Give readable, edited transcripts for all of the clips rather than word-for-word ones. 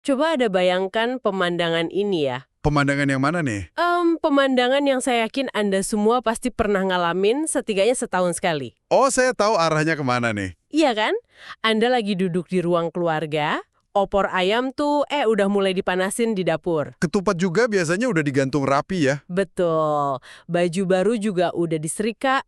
Coba ada bayangkan pemandangan ini ya. Pemandangan yang mana nih? Pemandangan yang saya yakin Anda semua pasti pernah ngalamin setidaknya setahun sekali. Oh, saya tahu arahnya kemana nih. Iya kan? Anda lagi duduk di ruang keluarga, opor ayam tuh udah mulai dipanasin di dapur. Ketupat juga biasanya udah digantung rapi ya. Betul. Baju baru juga udah diserika.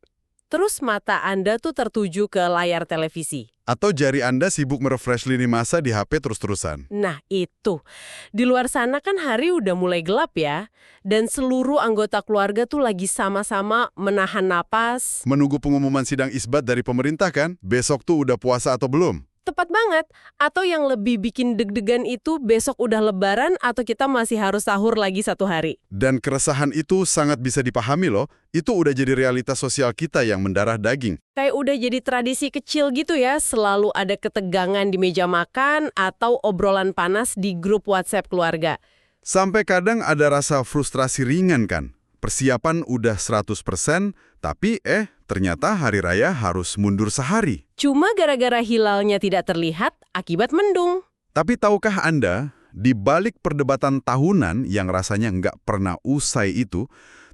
Terus mata Anda tuh tertuju ke layar televisi. Atau jari Anda sibuk merefresh lini masa di HP terus-terusan. Nah itu, di luar sana kan hari udah mulai gelap ya. Dan seluruh anggota keluarga tuh lagi sama-sama menahan napas. Menunggu pengumuman sidang isbat dari pemerintah kan? Besok tuh udah puasa atau belum? Tepat banget. Atau yang lebih bikin deg-degan itu besok udah lebaran atau kita masih harus sahur lagi satu hari. Dan keresahan itu sangat bisa dipahami loh. Itu udah jadi realitas sosial kita yang mendarah daging. Kayak udah jadi tradisi kecil gitu ya, selalu ada ketegangan di meja makan atau obrolan panas di grup WhatsApp keluarga. Sampai kadang ada rasa frustrasi ringan kan? Persiapan udah 100%, tapi ternyata hari raya harus mundur sehari. Cuma gara-gara hilalnya tidak terlihat, akibat mendung. Tapi tahukah Anda, di balik perdebatan tahunan yang rasanya nggak pernah usai itu,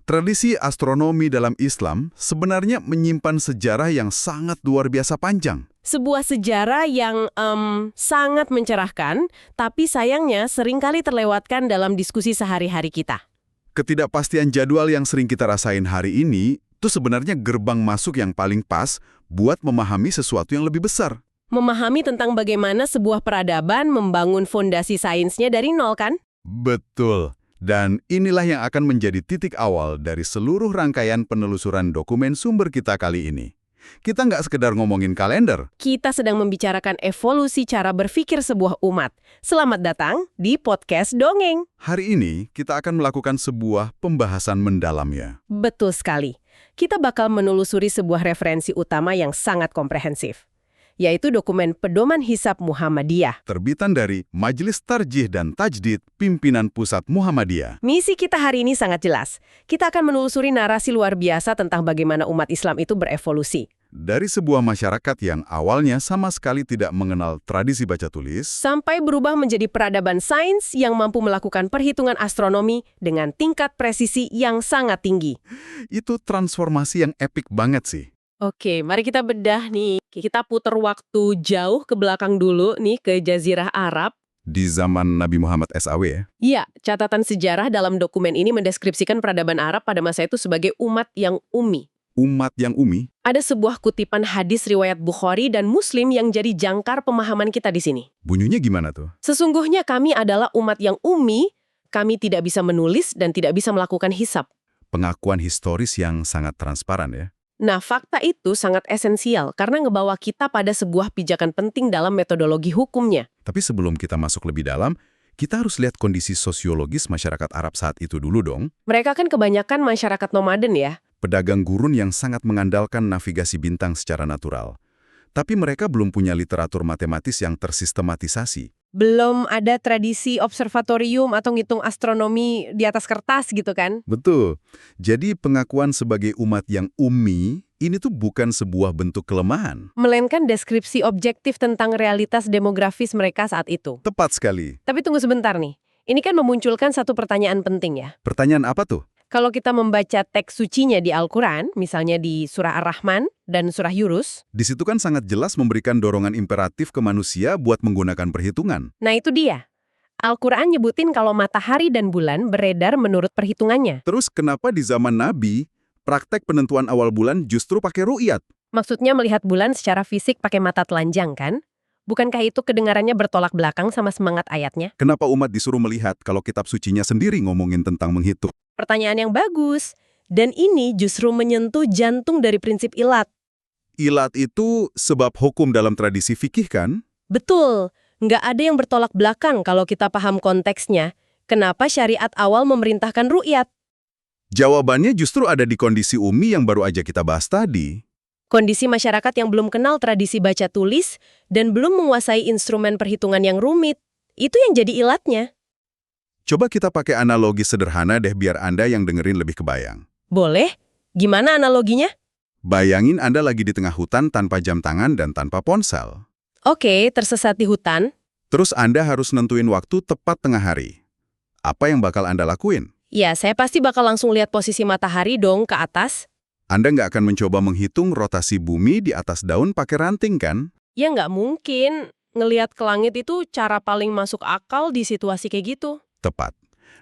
tradisi astronomi dalam Islam sebenarnya menyimpan sejarah yang sangat luar biasa panjang. Sebuah sejarah yang sangat mencerahkan, tapi sayangnya seringkali terlewatkan dalam diskusi sehari-hari kita. Ketidakpastian jadwal yang sering kita rasain hari ini, itu sebenarnya gerbang masuk yang paling pas buat memahami sesuatu yang lebih besar. Memahami tentang bagaimana sebuah peradaban membangun fondasi sainsnya dari nol kan? Betul. Dan inilah yang akan menjadi titik awal dari seluruh rangkaian penelusuran dokumen sumber kita kali ini. Kita nggak sekedar ngomongin kalender. Kita sedang membicarakan evolusi cara berpikir sebuah umat. Selamat datang di Podcast Dongeng. Hari ini kita akan melakukan sebuah pembahasan mendalam ya. Betul sekali. Kita bakal menelusuri sebuah referensi utama yang sangat komprehensif, yaitu dokumen Pedoman Hisab Muhammadiyah. Terbitan dari Majelis Tarjih dan Tajdid Pimpinan Pusat Muhammadiyah. Misi kita hari ini sangat jelas. Kita akan menelusuri narasi luar biasa tentang bagaimana umat Islam itu berevolusi. Dari sebuah masyarakat yang awalnya sama sekali tidak mengenal tradisi baca tulis, Sampai berubah menjadi peradaban sains yang mampu melakukan perhitungan astronomi dengan tingkat presisi yang sangat tinggi. itu transformasi yang epik banget sih. Oke, mari kita bedah nih. Kita putar waktu jauh ke belakang dulu nih ke Jazirah Arab. Di zaman Nabi Muhammad SAW ya. Iya, catatan sejarah dalam dokumen ini mendeskripsikan peradaban Arab pada masa itu sebagai umat yang ummi. Umat yang umi, Ada sebuah kutipan hadis riwayat Bukhari dan Muslim yang jadi jangkar pemahaman kita di sini. bunyinya gimana tuh? Sesungguhnya kami adalah umat yang ummi, kami tidak bisa menulis dan tidak bisa melakukan hisab. Pengakuan historis yang sangat transparan ya. Nah, fakta itu sangat esensial karena ngebawa kita pada sebuah pijakan penting dalam metodologi hukumnya. Tapi sebelum kita masuk lebih dalam, kita harus lihat kondisi sosiologis masyarakat Arab saat itu dulu dong. Mereka kan kebanyakan masyarakat nomaden ya. Pedagang gurun yang sangat mengandalkan navigasi bintang secara natural. Tapi mereka belum punya literatur matematis yang tersistematisasi. Belum ada tradisi observatorium atau ngitung astronomi di atas kertas gitu kan? Betul. Jadi pengakuan sebagai umat yang ummi, ini tuh bukan sebuah bentuk kelemahan. Melainkan deskripsi objektif tentang realitas demografis mereka saat itu. Tepat sekali. Tapi tunggu sebentar nih. Ini kan memunculkan satu pertanyaan penting ya. Pertanyaan apa tuh? Kalau kita membaca teks sucinya di Al-Quran, misalnya di Surah Ar-Rahman dan Surah Yunus, Di situ kan sangat jelas memberikan dorongan imperatif ke manusia buat menggunakan perhitungan. nah itu dia. Al-Quran nyebutin kalau matahari dan bulan beredar menurut perhitungannya. Terus kenapa di zaman Nabi, praktek penentuan awal bulan justru pakai ru'yat? Maksudnya melihat bulan secara fisik pakai mata telanjang kan? Bukankah itu kedengarannya bertolak belakang sama semangat ayatnya? Kenapa umat disuruh melihat kalau kitab sucinya sendiri ngomongin tentang menghitung? Pertanyaan yang bagus. Dan ini justru menyentuh jantung dari prinsip ilat. Ilat itu sebab hukum dalam tradisi fikih kan? Betul, nggak ada yang bertolak belakang kalau kita paham konteksnya. Kenapa syariat awal memerintahkan ru'yat? Jawabannya justru ada di kondisi ummi yang baru aja kita bahas tadi. Kondisi masyarakat yang belum kenal tradisi baca tulis dan belum menguasai instrumen perhitungan yang rumit. Itu yang jadi ilatnya. Coba kita pakai analogi sederhana deh biar Anda yang dengerin lebih kebayang. Boleh? Gimana analoginya? Bayangin Anda lagi di tengah hutan tanpa jam tangan dan tanpa ponsel. Oke, tersesat di hutan. Terus Anda harus nentuin waktu tepat tengah hari. Apa yang bakal Anda lakuin? Ya, saya pasti bakal langsung lihat posisi matahari dong ke atas. Anda nggak akan mencoba menghitung rotasi bumi di atas daun pakai ranting, kan? Ya nggak mungkin. Ngelihat ke langit itu cara paling masuk akal di situasi kayak gitu. Tepat.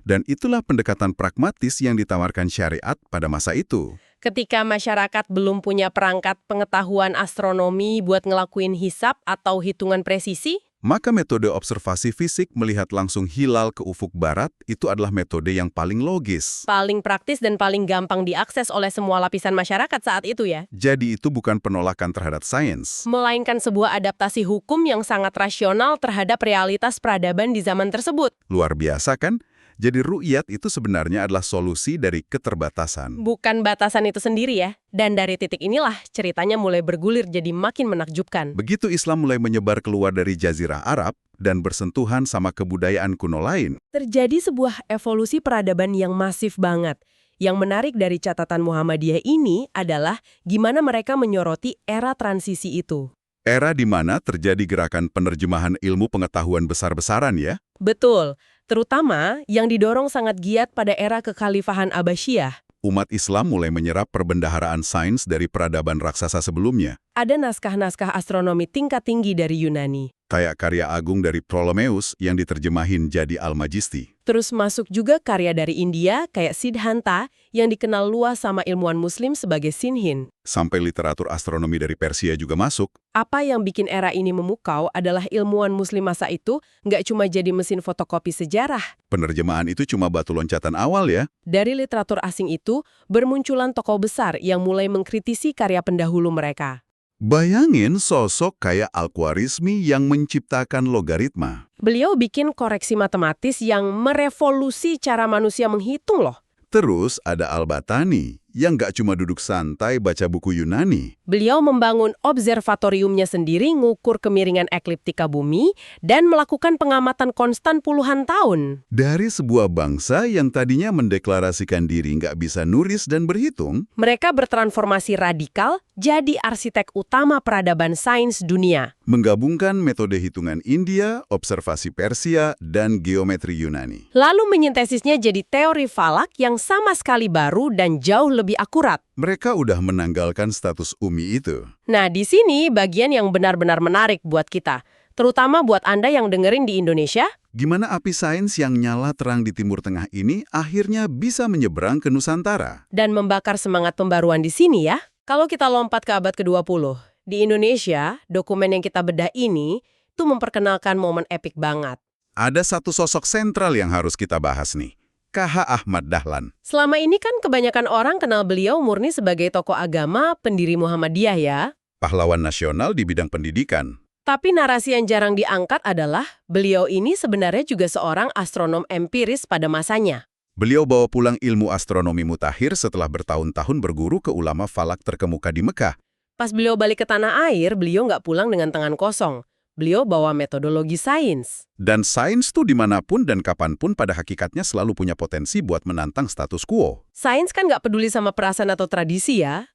Dan itulah pendekatan pragmatis yang ditawarkan syariat pada masa itu. Ketika masyarakat belum punya perangkat pengetahuan astronomi buat ngelakuin hisap atau hitungan presisi, Maka metode observasi fisik melihat langsung hilal ke ufuk barat itu adalah metode yang paling logis. paling praktis dan paling gampang diakses oleh semua lapisan masyarakat saat itu ya. Jadi itu bukan penolakan terhadap sains. Melainkan sebuah adaptasi hukum yang sangat rasional terhadap realitas peradaban di zaman tersebut. Luar biasa kan? Jadi ru'yat itu sebenarnya adalah solusi dari keterbatasan. Bukan batasan itu sendiri ya. Dan dari titik inilah ceritanya mulai bergulir jadi makin menakjubkan. Begitu Islam mulai menyebar keluar dari Jazirah Arab dan bersentuhan sama kebudayaan kuno lain, Terjadi sebuah evolusi peradaban yang masif banget. Yang menarik dari catatan Muhammadiyah ini adalah gimana mereka menyoroti era transisi itu. era di mana terjadi gerakan penerjemahan ilmu pengetahuan besar-besaran ya. Betul, terutama yang didorong sangat giat pada era kekhalifahan Abbasiyah. Umat Islam mulai menyerap perbendaharaan sains dari peradaban raksasa sebelumnya, Ada naskah-naskah astronomi tingkat tinggi dari Yunani. kayak karya agung dari Ptolemeus yang diterjemahin jadi Al-Majisti. Terus masuk juga karya dari India kayak Siddhanta yang dikenal luas sama ilmuwan muslim sebagai Sinhin. Sampai literatur astronomi dari Persia juga masuk. Apa yang bikin era ini memukau adalah ilmuwan muslim masa itu nggak cuma jadi mesin fotokopi sejarah. Penerjemahan itu cuma batu loncatan awal ya. Dari literatur asing itu, bermunculan tokoh besar yang mulai mengkritisi karya pendahulu mereka. Bayangin sosok kayak Al-Khwarizmi yang menciptakan logaritma. Beliau bikin koreksi matematis yang merevolusi cara manusia menghitung loh. Terus ada Al-Batani yang nggak cuma duduk santai baca buku Yunani. Beliau membangun observatoriumnya sendiri ngukur kemiringan ekliptika bumi dan melakukan pengamatan konstan puluhan tahun. Dari sebuah bangsa yang tadinya mendeklarasikan diri nggak bisa nulis dan berhitung, Mereka bertransformasi radikal jadi arsitek utama peradaban sains dunia. menggabungkan metode hitungan India, observasi Persia, dan geometri Yunani. Lalu menyintesisnya jadi teori falak yang sama sekali baru dan jauh lebih akurat. Mereka udah menanggalkan status umi itu. Nah, di sini bagian yang benar-benar menarik buat kita. Terutama buat Anda yang dengerin di Indonesia. Gimana api sains yang nyala terang di Timur Tengah ini akhirnya bisa menyeberang ke Nusantara? Dan membakar semangat pembaruan di sini ya. Kalau kita lompat ke abad ke-20, di Indonesia, dokumen yang kita bedah ini tuh memperkenalkan momen epik banget. Ada satu sosok sentral yang harus kita bahas nih. KH Ahmad Dahlan. Selama ini kan kebanyakan orang kenal beliau murni sebagai tokoh agama pendiri Muhammadiyah ya. Pahlawan nasional di bidang pendidikan. Tapi narasi yang jarang diangkat adalah beliau ini sebenarnya juga seorang astronom empiris pada masanya. Beliau bawa pulang ilmu astronomi mutakhir setelah bertahun-tahun berguru ke ulama falak terkemuka di Mekah. Pas beliau balik ke tanah air, beliau nggak pulang dengan tangan kosong. Beliau bawa metodologi sains. Dan sains tuh dimanapun dan kapanpun pada hakikatnya selalu punya potensi buat menantang status quo. Sains kan nggak peduli sama perasaan atau tradisi ya.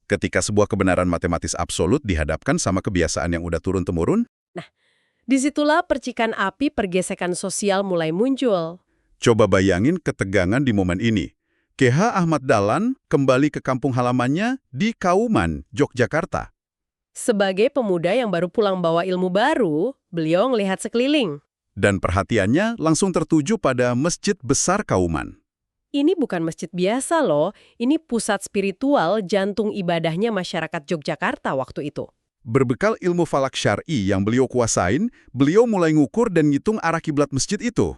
Ketika sebuah kebenaran matematis absolut dihadapkan sama kebiasaan yang udah turun-temurun, Disitulah percikan api pergesekan sosial mulai muncul. coba bayangin ketegangan di momen ini. KH Ahmad Dahlan kembali ke kampung halamannya di Kauman, Yogyakarta. Sebagai pemuda yang baru pulang bawa ilmu baru, beliau ngelihat sekeliling. Dan perhatiannya langsung tertuju pada Masjid Besar Kauman. Ini bukan masjid biasa loh, ini pusat spiritual jantung ibadahnya masyarakat Yogyakarta waktu itu. Berbekal ilmu falak syar'i yang beliau kuasain, beliau mulai ngukur dan ngitung arah kiblat masjid itu.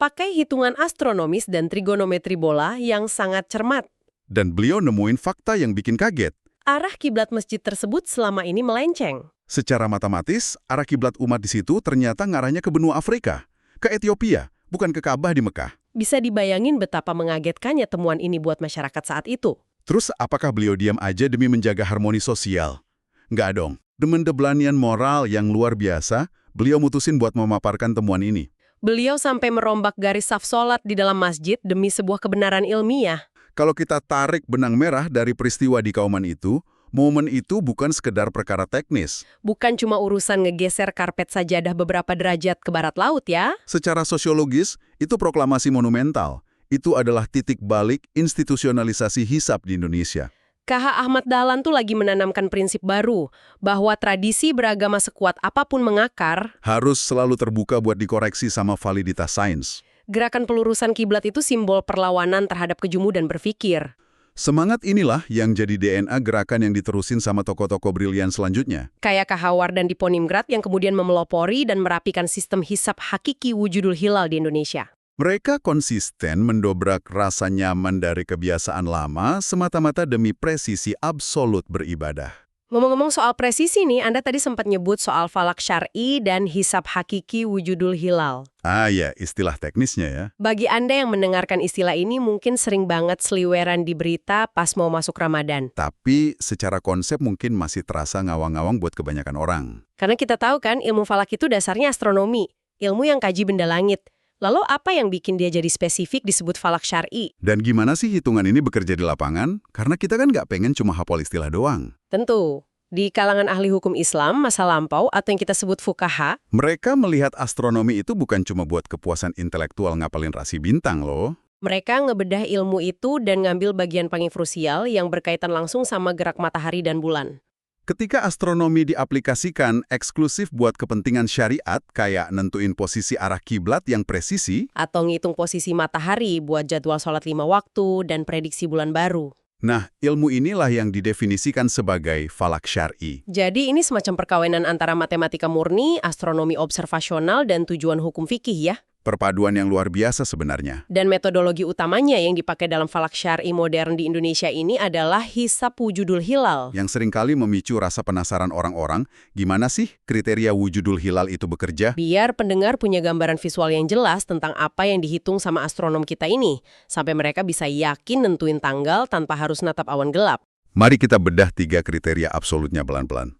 Pakai hitungan astronomis dan trigonometri bola yang sangat cermat. Dan beliau nemuin fakta yang bikin kaget. Arah kiblat masjid tersebut selama ini melenceng. Secara matematis, arah kiblat umat di situ ternyata ngarahnya ke benua Afrika, ke Ethiopia, bukan ke Ka'bah di Mekah. Bisa dibayangin betapa mengagetkannya temuan ini buat masyarakat saat itu. Terus apakah beliau diam aja demi menjaga harmoni sosial? Nggak dong. Demen deblanian moral yang luar biasa, beliau mutusin buat memaparkan temuan ini. Beliau sampai merombak garis saf sholat di dalam masjid demi sebuah kebenaran ilmiah. Kalau kita tarik benang merah dari peristiwa di Kauman itu, Momen itu bukan sekedar perkara teknis. Bukan cuma urusan ngegeser karpet sajadah beberapa derajat ke barat laut ya. Secara sosiologis, itu proklamasi monumental. Itu adalah titik balik institusionalisasi hisab di Indonesia. KH Ahmad Dahlan tuh lagi menanamkan prinsip baru, bahwa tradisi beragama sekuat apapun mengakar, Harus selalu terbuka buat dikoreksi sama validitas sains. gerakan pelurusan kiblat itu simbol perlawanan terhadap kejumudan berpikir. Semangat inilah yang jadi DNA gerakan yang diterusin sama tokoh-tokoh brilian selanjutnya. Kayak KH Wardan di Ponimgrad yang kemudian memelopori dan merapikan sistem hisab hakiki wujudul hilal di Indonesia. Mereka konsisten mendobrak rasa nyaman dari kebiasaan lama semata-mata demi presisi absolut beribadah. Ngomong-ngomong soal presisi nih, Anda tadi sempat nyebut soal falak syar'i dan hisab hakiki wujudul hilal. Ah ya, istilah teknisnya ya. Bagi Anda yang mendengarkan istilah ini mungkin sering banget seliweran di berita pas mau masuk Ramadan. Tapi secara konsep mungkin masih terasa ngawang-ngawang buat kebanyakan orang. Karena kita tahu kan ilmu falak itu dasarnya astronomi, ilmu yang kaji benda langit. Lalu apa yang bikin dia jadi spesifik disebut falak syar'i? Dan gimana sih hitungan ini bekerja di lapangan? Karena kita kan nggak pengen cuma hafal istilah doang. Tentu, di kalangan ahli hukum Islam masa lampau atau yang kita sebut fuqaha, Mereka melihat astronomi itu bukan cuma buat kepuasan intelektual ngapalin rasi bintang loh. mereka ngebedah ilmu itu dan ngambil bagian paling krusial yang berkaitan langsung sama gerak matahari dan bulan. Ketika astronomi diaplikasikan eksklusif buat kepentingan syariat, kayak nentuin posisi arah kiblat yang presisi, Atau ngitung posisi matahari buat jadwal sholat 5 waktu dan prediksi bulan baru. nah ilmu inilah yang didefinisikan sebagai falak syar'i. Jadi ini semacam perkawinan antara matematika murni, astronomi observasional, dan tujuan hukum fikih ya. Perpaduan yang luar biasa sebenarnya. Dan metodologi utamanya yang dipakai dalam falak syar'i modern di Indonesia ini adalah hisab wujudul hilal. Yang seringkali memicu rasa penasaran orang-orang, gimana sih kriteria wujudul hilal itu bekerja? Biar pendengar punya gambaran visual yang jelas tentang apa yang dihitung sama astronom kita ini, sampai mereka bisa yakin nentuin tanggal tanpa harus natap awan gelap. Mari kita bedah 3 kriteria absolutnya pelan-pelan.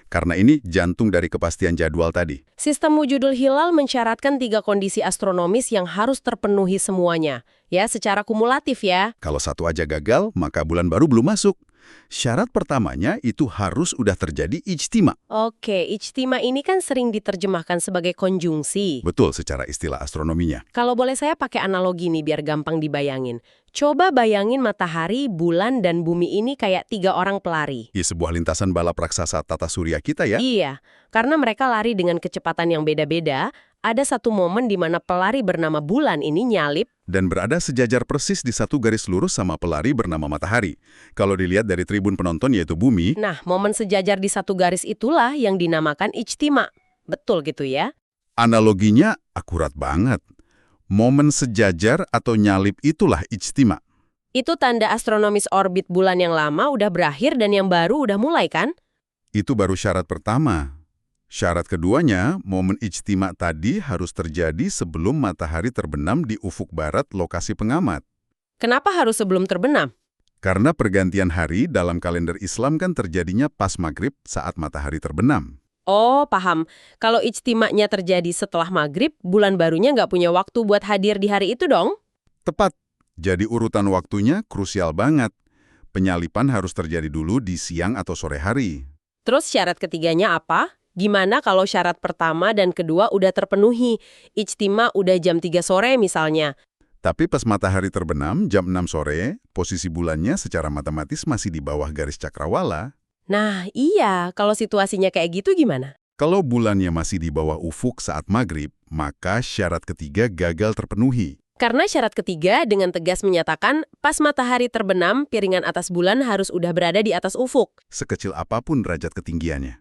Karena ini jantung dari kepastian jadwal tadi. Sistem wujudul hilal mensyaratkan 3 kondisi astronomis yang harus terpenuhi semuanya. Ya, secara kumulatif ya. Kalau satu aja gagal, maka bulan baru belum masuk. Syarat pertamanya itu harus udah terjadi ijtima. Oke, ijtima ini kan sering diterjemahkan sebagai konjungsi. Betul secara istilah astronominya. Kalau boleh saya pakai analogi nih biar gampang dibayangin. Coba bayangin matahari, bulan, dan bumi ini kayak 3 orang pelari. Di sebuah lintasan balap raksasa tata surya kita ya. Iya, karena mereka lari dengan kecepatan yang beda-beda, ada satu momen di mana pelari bernama bulan ini nyalip. Dan berada sejajar persis di satu garis lurus sama pelari bernama matahari. Kalau dilihat dari tribun penonton yaitu bumi, Nah, momen sejajar di satu garis itulah yang dinamakan ijtima. Betul gitu ya? analoginya akurat banget. Momen sejajar atau nyalip itulah ijtima. Itu tanda astronomis orbit bulan yang lama udah berakhir dan yang baru udah mulai kan? Itu baru syarat pertama. Syarat keduanya, momen ijtima tadi harus terjadi sebelum matahari terbenam di ufuk barat lokasi pengamat. Kenapa harus sebelum terbenam? Karena pergantian hari dalam kalender Islam kan terjadinya pas maghrib saat matahari terbenam. Oh, paham. Kalau ijtimanya terjadi setelah maghrib, bulan barunya nggak punya waktu buat hadir di hari itu dong? Tepat. Jadi urutan waktunya krusial banget. Penyalipan harus terjadi dulu di siang atau sore hari. Terus syarat ketiganya apa? Gimana kalau syarat pertama dan kedua udah terpenuhi? Ijtima udah jam 3 sore misalnya. Tapi pas matahari terbenam jam 6 sore, posisi bulannya secara matematis masih di bawah garis cakrawala. Nah, iya. Kalau situasinya kayak gitu gimana? Kalau bulannya masih di bawah ufuk saat maghrib, maka syarat ketiga gagal terpenuhi. Karena syarat ketiga dengan tegas menyatakan pas matahari terbenam, piringan atas bulan harus udah berada di atas ufuk. Sekecil apapun derajat ketinggiannya.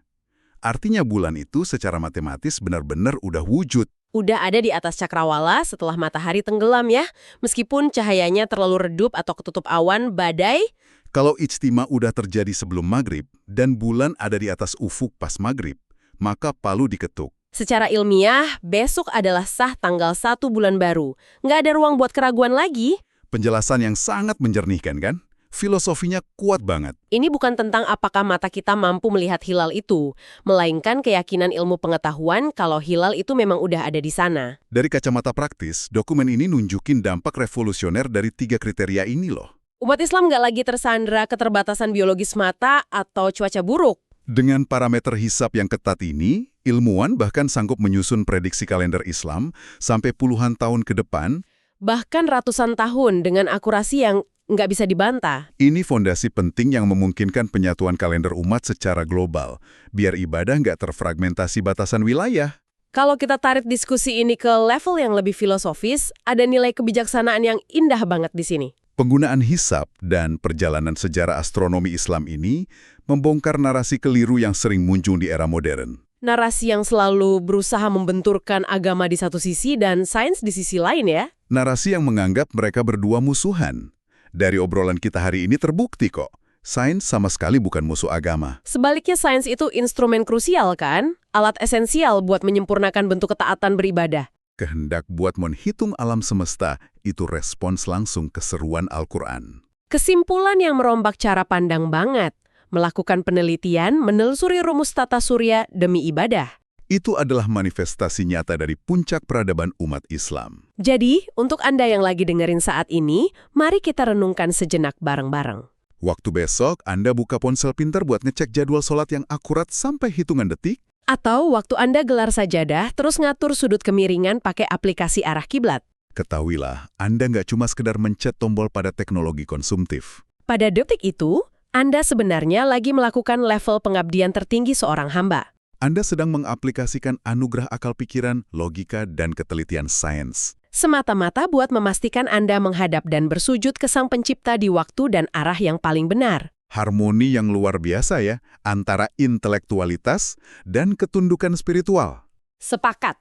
Artinya bulan itu secara matematis benar-benar udah wujud. Udah ada di atas cakrawala setelah matahari tenggelam ya. Meskipun cahayanya terlalu redup atau ketutup awan, badai. Kalau ijtima udah terjadi sebelum maghrib dan bulan ada di atas ufuk pas maghrib, maka palu diketuk. Secara ilmiah, besok adalah sah tanggal 1 bulan baru. Nggak ada ruang buat keraguan lagi. Penjelasan yang sangat menjernihkan kan? Filosofinya kuat banget. Ini bukan tentang apakah mata kita mampu melihat hilal itu, melainkan keyakinan ilmu pengetahuan kalau hilal itu memang udah ada di sana. Dari kacamata praktis, dokumen ini nunjukin dampak revolusioner dari 3 kriteria ini loh. Umat Islam nggak lagi tersandra keterbatasan biologis mata atau cuaca buruk. Dengan parameter hisab yang ketat ini, ilmuwan bahkan sanggup menyusun prediksi kalender Islam sampai puluhan tahun ke depan. Bahkan ratusan tahun dengan akurasi yang nggak bisa dibantah. Ini fondasi penting yang memungkinkan penyatuan kalender umat secara global, biar ibadah nggak terfragmentasi batasan wilayah. Kalau kita tarik diskusi ini ke level yang lebih filosofis, ada nilai kebijaksanaan yang indah banget di sini. Penggunaan hisab dan perjalanan sejarah astronomi Islam ini membongkar narasi keliru yang sering muncul di era modern. Narasi yang selalu berusaha membenturkan agama di satu sisi dan sains di sisi lain ya. Narasi yang menganggap mereka berdua musuhan. Dari obrolan kita hari ini terbukti kok, sains sama sekali bukan musuh agama. Sebaliknya sains itu instrumen krusial kan? Alat esensial buat menyempurnakan bentuk ketaatan beribadah. Kehendak buat menghitung alam semesta itu respons langsung keseruan Al-Quran. Kesimpulan yang merombak cara pandang banget. Melakukan penelitian, menelusuri rumus tata surya demi ibadah. Itu adalah manifestasi nyata dari puncak peradaban umat Islam. Jadi, untuk Anda yang lagi dengerin saat ini, mari kita renungkan sejenak bareng-bareng. Waktu besok, Anda buka ponsel pintar buat ngecek jadwal sholat yang akurat sampai hitungan detik. Atau waktu Anda gelar sajadah, terus ngatur sudut kemiringan pakai aplikasi arah kiblat. Ketahuilah, Anda nggak cuma sekedar mencet tombol pada teknologi konsumtif. Pada detik itu, Anda sebenarnya lagi melakukan level pengabdian tertinggi seorang hamba. Anda sedang mengaplikasikan anugerah akal pikiran, logika, dan ketelitian sains. Semata-mata buat memastikan Anda menghadap dan bersujud ke Sang Pencipta di waktu dan arah yang paling benar. Harmoni yang luar biasa ya, antara intelektualitas dan ketundukan spiritual. Sepakat.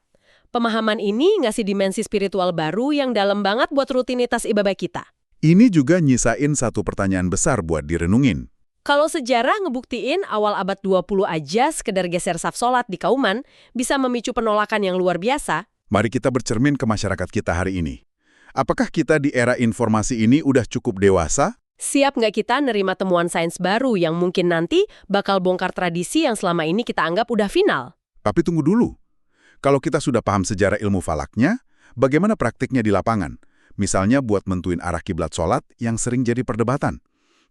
Pemahaman ini ngasih dimensi spiritual baru yang dalam banget buat rutinitas ibadah kita. Ini juga nyisain satu pertanyaan besar buat direnungin. Kalau sejarah ngebuktiin awal abad 20 aja sekedar geser saf sholat di Kauman bisa memicu penolakan yang luar biasa. Mari kita bercermin ke masyarakat kita hari ini. Apakah kita di era informasi ini udah cukup dewasa? Siap nggak kita nerima temuan sains baru yang mungkin nanti bakal bongkar tradisi yang selama ini kita anggap udah final? Tapi tunggu dulu. Kalau kita sudah paham sejarah ilmu falaknya, bagaimana praktiknya di lapangan? Misalnya buat menentuin arah kiblat sholat yang sering jadi perdebatan.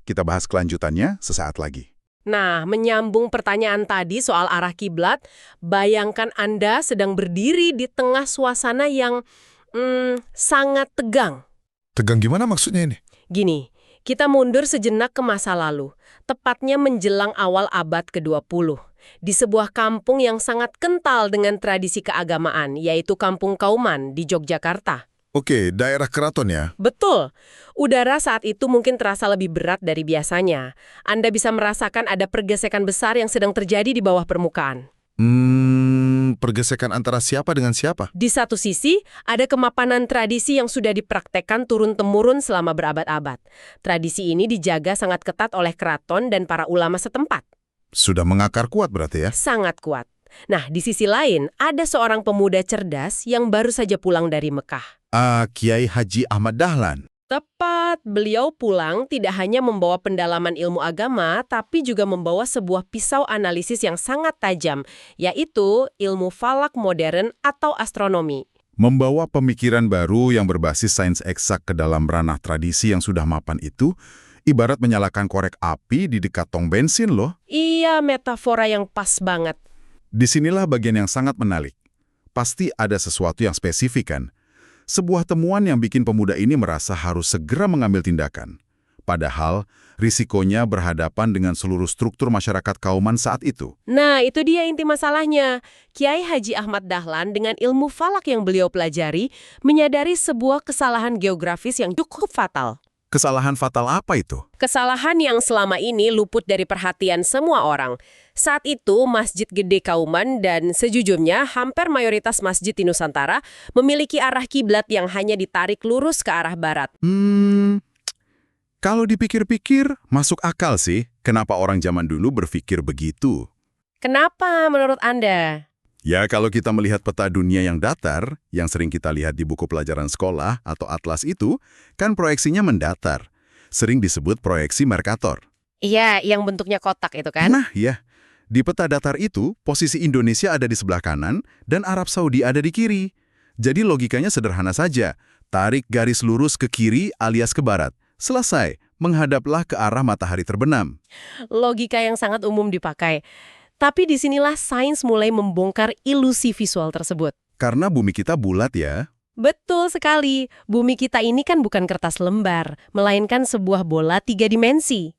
Kita bahas kelanjutannya sesaat lagi. Nah, menyambung pertanyaan tadi soal arah kiblat, bayangkan Anda sedang berdiri di tengah suasana yang sangat tegang. Tegang gimana maksudnya ini? Gini, kita mundur sejenak ke masa lalu, tepatnya menjelang awal abad ke-20, di sebuah kampung yang sangat kental dengan tradisi keagamaan, yaitu Kampung Kauman di Yogyakarta. Oke, daerah keraton ya? Betul. Udara saat itu mungkin terasa lebih berat dari biasanya. Anda bisa merasakan ada pergesekan besar yang sedang terjadi di bawah permukaan. Pergesekan antara siapa dengan siapa? Di satu sisi, ada kemapanan tradisi yang sudah dipraktekkan turun-temurun selama berabad-abad. Tradisi ini dijaga sangat ketat oleh keraton dan para ulama setempat. Sudah mengakar kuat berarti ya? Sangat kuat. Nah, di sisi lain, ada seorang pemuda cerdas yang baru saja pulang dari Mekah. Kiai Haji Ahmad Dahlan. Tepat, beliau pulang tidak hanya membawa pendalaman ilmu agama, tapi juga membawa sebuah pisau analisis yang sangat tajam, yaitu ilmu falak modern atau astronomi. Membawa pemikiran baru yang berbasis sains eksak ke dalam ranah tradisi yang sudah mapan itu, ibarat menyalakan korek api di dekat tong bensin loh. Iya, metafora yang pas banget. Disinilah bagian yang sangat menarik. Pasti ada sesuatu yang spesifik kan? Sebuah temuan yang bikin pemuda ini merasa harus segera mengambil tindakan. Padahal, risikonya berhadapan dengan seluruh struktur masyarakat Kauman saat itu. Nah, itu dia inti masalahnya. Kiai Haji Ahmad Dahlan dengan ilmu falak yang beliau pelajari, menyadari sebuah kesalahan geografis yang cukup fatal. Kesalahan fatal apa itu? Kesalahan yang selama ini luput dari perhatian semua orang. Saat itu, Masjid Gede Kauman dan sejujurnya hampir mayoritas masjid di Nusantara memiliki arah kiblat yang hanya ditarik lurus ke arah barat. Kalau dipikir-pikir, masuk akal sih kenapa orang zaman dulu berpikir begitu. Kenapa menurut Anda? Ya, kalau kita melihat peta dunia yang datar, yang sering kita lihat di buku pelajaran sekolah atau atlas itu, kan proyeksinya mendatar. Sering disebut proyeksi Mercator. Iya, yang bentuknya kotak itu kan? Nah, ya. Di peta datar itu, posisi Indonesia ada di sebelah kanan dan Arab Saudi ada di kiri. Jadi logikanya sederhana saja. Tarik garis lurus ke kiri alias ke barat. Selesai. menghadaplah ke arah matahari terbenam. Logika yang sangat umum dipakai. Tapi disinilah sains mulai membongkar ilusi visual tersebut. Karena bumi kita bulat ya. Betul sekali. Bumi kita ini kan bukan kertas lembar, melainkan sebuah bola 3 dimensi.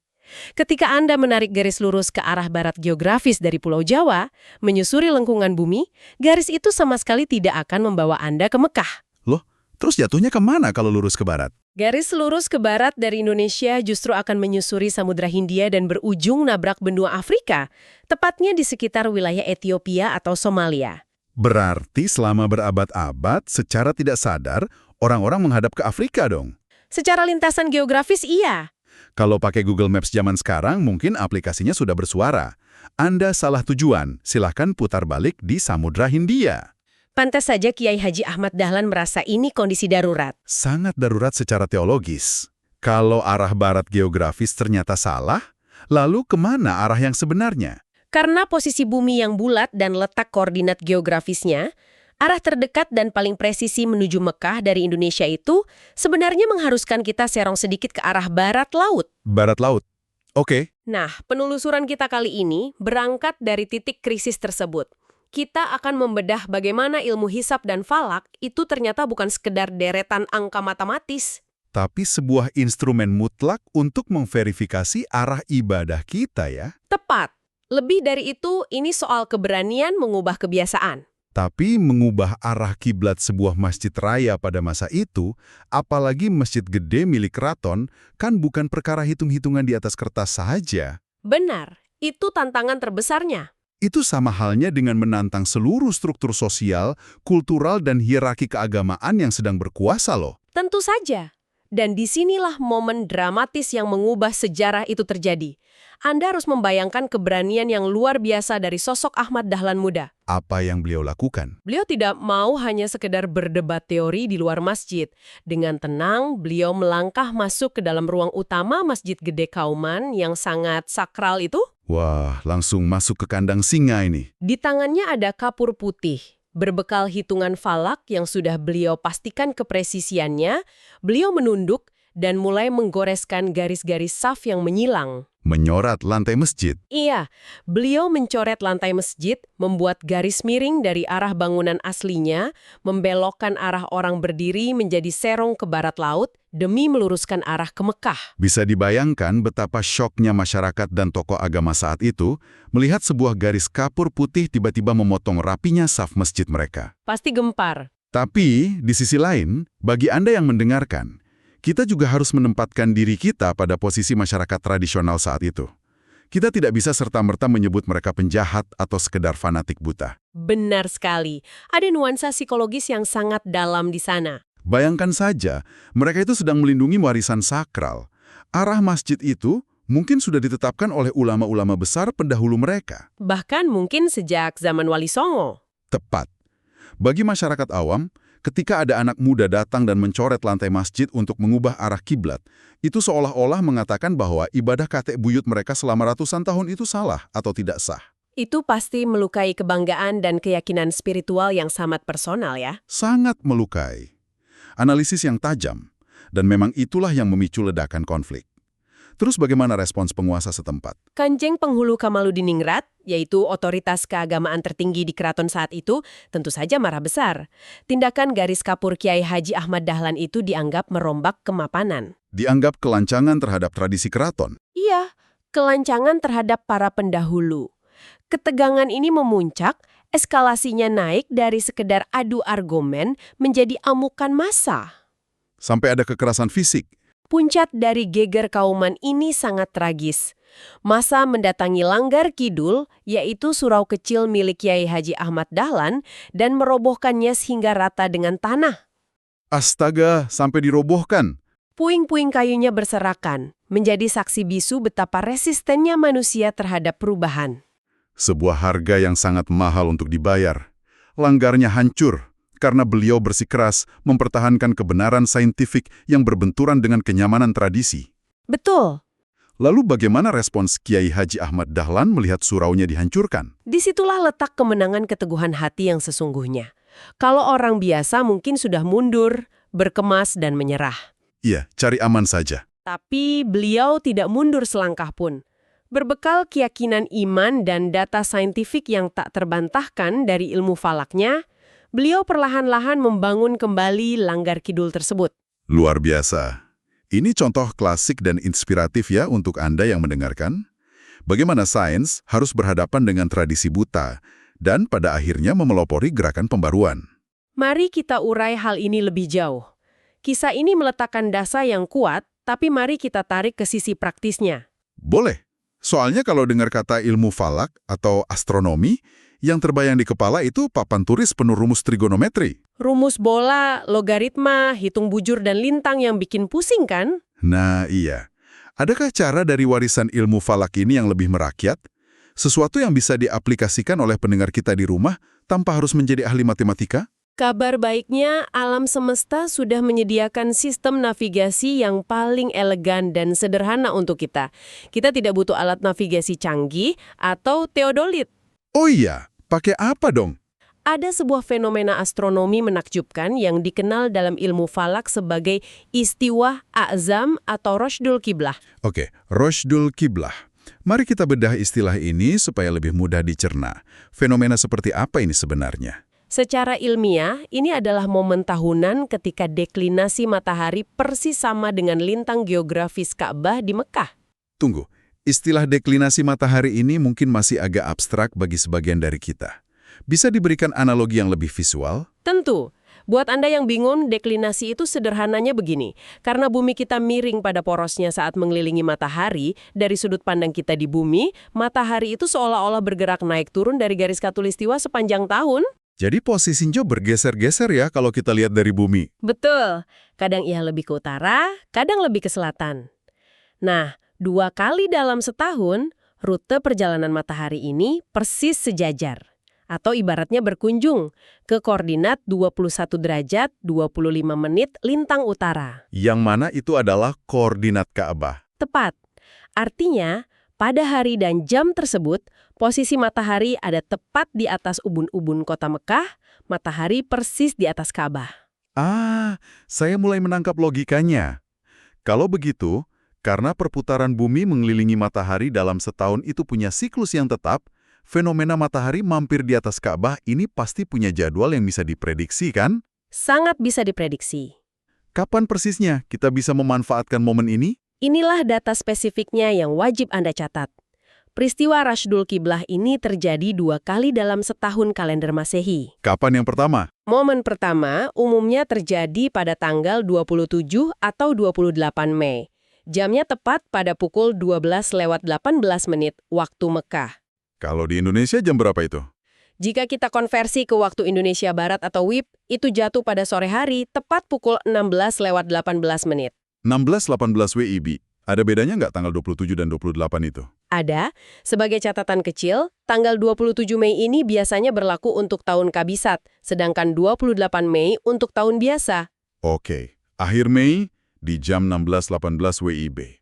Ketika Anda menarik garis lurus ke arah barat geografis dari Pulau Jawa, menyusuri lengkungan bumi, garis itu sama sekali tidak akan membawa Anda ke Mekah. Loh, terus jatuhnya kemana kalau lurus ke barat? Garis lurus ke barat dari Indonesia justru akan menyusuri Samudra Hindia dan berujung nabrak benua Afrika, tepatnya di sekitar wilayah Ethiopia atau Somalia. Berarti selama berabad-abad, secara tidak sadar, orang-orang menghadap ke Afrika dong. Secara lintasan geografis iya. Kalau pakai Google Maps zaman sekarang, mungkin aplikasinya sudah bersuara. Anda salah tujuan, silahkan putar balik di Samudra Hindia. Pantas saja Kiai Haji Ahmad Dahlan merasa ini kondisi darurat. Sangat darurat secara teologis. Kalau arah barat geografis ternyata salah, lalu kemana arah yang sebenarnya? Karena posisi bumi yang bulat dan letak koordinat geografisnya, arah terdekat dan paling presisi menuju Mekah dari Indonesia itu sebenarnya mengharuskan kita serong sedikit ke arah barat laut. Barat laut. Oke. Nah, penelusuran kita kali ini berangkat dari titik krisis tersebut. Kita akan membedah bagaimana ilmu hisab dan falak itu ternyata bukan sekedar deretan angka matematis. Tapi sebuah instrumen mutlak untuk memverifikasi arah ibadah kita ya. Tepat. Lebih dari itu, ini soal keberanian mengubah kebiasaan. Tapi mengubah arah kiblat sebuah masjid raya pada masa itu, apalagi masjid gede milik keraton, kan bukan perkara hitung-hitungan di atas kertas saja. Benar, itu tantangan terbesarnya. Itu sama halnya dengan menantang seluruh struktur sosial, kultural, dan hierarki keagamaan yang sedang berkuasa loh. Tentu saja. Dan disinilah momen dramatis yang mengubah sejarah itu terjadi. Anda harus membayangkan keberanian yang luar biasa dari sosok Ahmad Dahlan muda. Apa yang beliau lakukan? Beliau tidak mau hanya sekedar berdebat teori di luar masjid. Dengan tenang, beliau melangkah masuk ke dalam ruang utama Masjid Gede Kauman yang sangat sakral itu. Wah, langsung masuk ke kandang singa ini. Di tangannya ada kapur putih. Berbekal hitungan falak yang sudah beliau pastikan kepresisiannya, beliau menunduk dan mulai menggoreskan garis-garis saf yang menyilang. Menyorat lantai masjid. Iya, beliau mencoret lantai masjid, membuat garis miring dari arah bangunan aslinya, membelokkan arah orang berdiri menjadi serong ke barat laut, demi meluruskan arah ke Mekah. Bisa dibayangkan betapa syoknya masyarakat dan tokoh agama saat itu melihat sebuah garis kapur putih tiba-tiba memotong rapinya saf masjid mereka. Pasti gempar. Tapi, di sisi lain, bagi Anda yang mendengarkan, kita juga harus menempatkan diri kita pada posisi masyarakat tradisional saat itu. Kita tidak bisa serta-merta menyebut mereka penjahat atau sekedar fanatik buta. Benar sekali. Ada nuansa psikologis yang sangat dalam di sana. Bayangkan saja, mereka itu sedang melindungi warisan sakral. Arah masjid itu mungkin sudah ditetapkan oleh ulama-ulama besar pendahulu mereka. Bahkan mungkin sejak zaman Wali Songo. Tepat. Bagi masyarakat awam, ketika ada anak muda datang dan mencoret lantai masjid untuk mengubah arah kiblat, itu seolah-olah mengatakan bahwa ibadah kakek buyut mereka selama ratusan tahun itu salah atau tidak sah. Itu pasti melukai kebanggaan dan keyakinan spiritual yang sangat personal ya. Sangat melukai. Analisis yang tajam, dan memang itulah yang memicu ledakan konflik. Terus bagaimana respons penguasa setempat? Kanjeng Penghulu Kamaludiningrat, yaitu otoritas keagamaan tertinggi di keraton saat itu, tentu saja marah besar. Tindakan garis kapur Kiai Haji Ahmad Dahlan itu dianggap merombak kemapanan. Dianggap kelancangan terhadap tradisi keraton. Iya, kelancangan terhadap para pendahulu. Ketegangan ini memuncak, eskalasinya naik dari sekedar adu argumen menjadi amukan massa. Sampai ada kekerasan fisik. Puncak dari geger Kauman ini sangat tragis. Massa mendatangi Langgar Kidul, yaitu surau kecil milik Kiai Haji Ahmad Dahlan, dan merobohkannya sehingga rata dengan tanah. Astaga, sampai dirobohkan. Puing-puing kayunya berserakan, menjadi saksi bisu betapa resistennya manusia terhadap perubahan. Sebuah harga yang sangat mahal untuk dibayar. Langgarnya hancur karena beliau bersikeras mempertahankan kebenaran saintifik yang berbenturan dengan kenyamanan tradisi. Betul. Lalu bagaimana respons Kiai Haji Ahmad Dahlan melihat suraunya dihancurkan? Disitulah letak kemenangan keteguhan hati yang sesungguhnya. Kalau orang biasa mungkin sudah mundur, berkemas, dan menyerah. Iya, cari aman saja. Tapi beliau tidak mundur selangkah pun. Berbekal keyakinan iman dan data saintifik yang tak terbantahkan dari ilmu falaknya, beliau perlahan-lahan membangun kembali Langgar Kidul tersebut. Luar biasa. Ini contoh klasik dan inspiratif ya untuk Anda yang mendengarkan. Bagaimana sains harus berhadapan dengan tradisi buta dan pada akhirnya memelopori gerakan pembaruan. Mari kita urai hal ini lebih jauh. Kisah ini meletakkan dasar yang kuat, tapi mari kita tarik ke sisi praktisnya. Boleh. Soalnya kalau dengar kata ilmu falak atau astronomi, yang terbayang di kepala itu papan tulis penuh rumus trigonometri. Rumus bola, logaritma, hitung bujur dan lintang yang bikin pusing kan? Nah iya. Adakah cara dari warisan ilmu falak ini yang lebih merakyat? Sesuatu yang bisa diaplikasikan oleh pendengar kita di rumah tanpa harus menjadi ahli matematika? Kabar baiknya, alam semesta sudah menyediakan sistem navigasi yang paling elegan dan sederhana untuk kita. Kita tidak butuh alat navigasi canggih atau teodolit. Oh iya, pakai apa dong? Ada sebuah fenomena astronomi menakjubkan yang dikenal dalam ilmu falak sebagai istiwa a'zam atau roshdul qiblah. Oke, roshdul qiblah. Mari kita bedah istilah ini supaya lebih mudah dicerna. Fenomena seperti apa ini sebenarnya? Secara ilmiah, ini adalah momen tahunan ketika deklinasi matahari persis sama dengan lintang geografis Ka'bah di Mekah. Tunggu, istilah deklinasi matahari ini mungkin masih agak abstrak bagi sebagian dari kita. Bisa diberikan analogi yang lebih visual? Tentu. Buat Anda yang bingung, deklinasi itu sederhananya begini. Karena bumi kita miring pada porosnya saat mengelilingi matahari, dari sudut pandang kita di bumi, matahari itu seolah-olah bergerak naik turun dari garis khatulistiwa sepanjang tahun. Jadi posisinya bergeser-geser ya kalau kita lihat dari bumi. Betul. Kadang ia lebih ke utara, kadang lebih ke selatan. Nah, 2 kali dalam setahun, rute perjalanan matahari ini persis sejajar. Atau ibaratnya berkunjung ke koordinat 21 derajat 25 menit lintang utara. Yang mana itu adalah koordinat Ka'bah. Tepat. Artinya, pada hari dan jam tersebut, posisi matahari ada tepat di atas ubun-ubun kota Mekah, matahari persis di atas Ka'bah. Ah, saya mulai menangkap logikanya. Kalau begitu, karena perputaran bumi mengelilingi matahari dalam setahun itu punya siklus yang tetap, fenomena matahari mampir di atas Ka'bah ini pasti punya jadwal yang bisa diprediksi kan? Sangat bisa diprediksi. Kapan persisnya kita bisa memanfaatkan momen ini? Inilah data spesifiknya yang wajib Anda catat. Peristiwa Rashdul Qiblah ini terjadi 2 kali dalam setahun kalender Masehi. Kapan yang pertama? Momen pertama umumnya terjadi pada tanggal 27 atau 28 Mei. Jamnya tepat pada pukul 12:18 menit waktu Mekah. Kalau di Indonesia jam berapa itu? Jika kita konversi ke waktu Indonesia Barat atau WIB, itu jatuh pada sore hari tepat pukul 16:18 menit. 16:18 WIB. Ada bedanya nggak tanggal 27 dan 28 itu? Ada. Sebagai catatan kecil, tanggal 27 Mei ini biasanya berlaku untuk tahun kabisat, sedangkan 28 Mei untuk tahun biasa. Oke, akhir Mei di jam 16:18 WIB.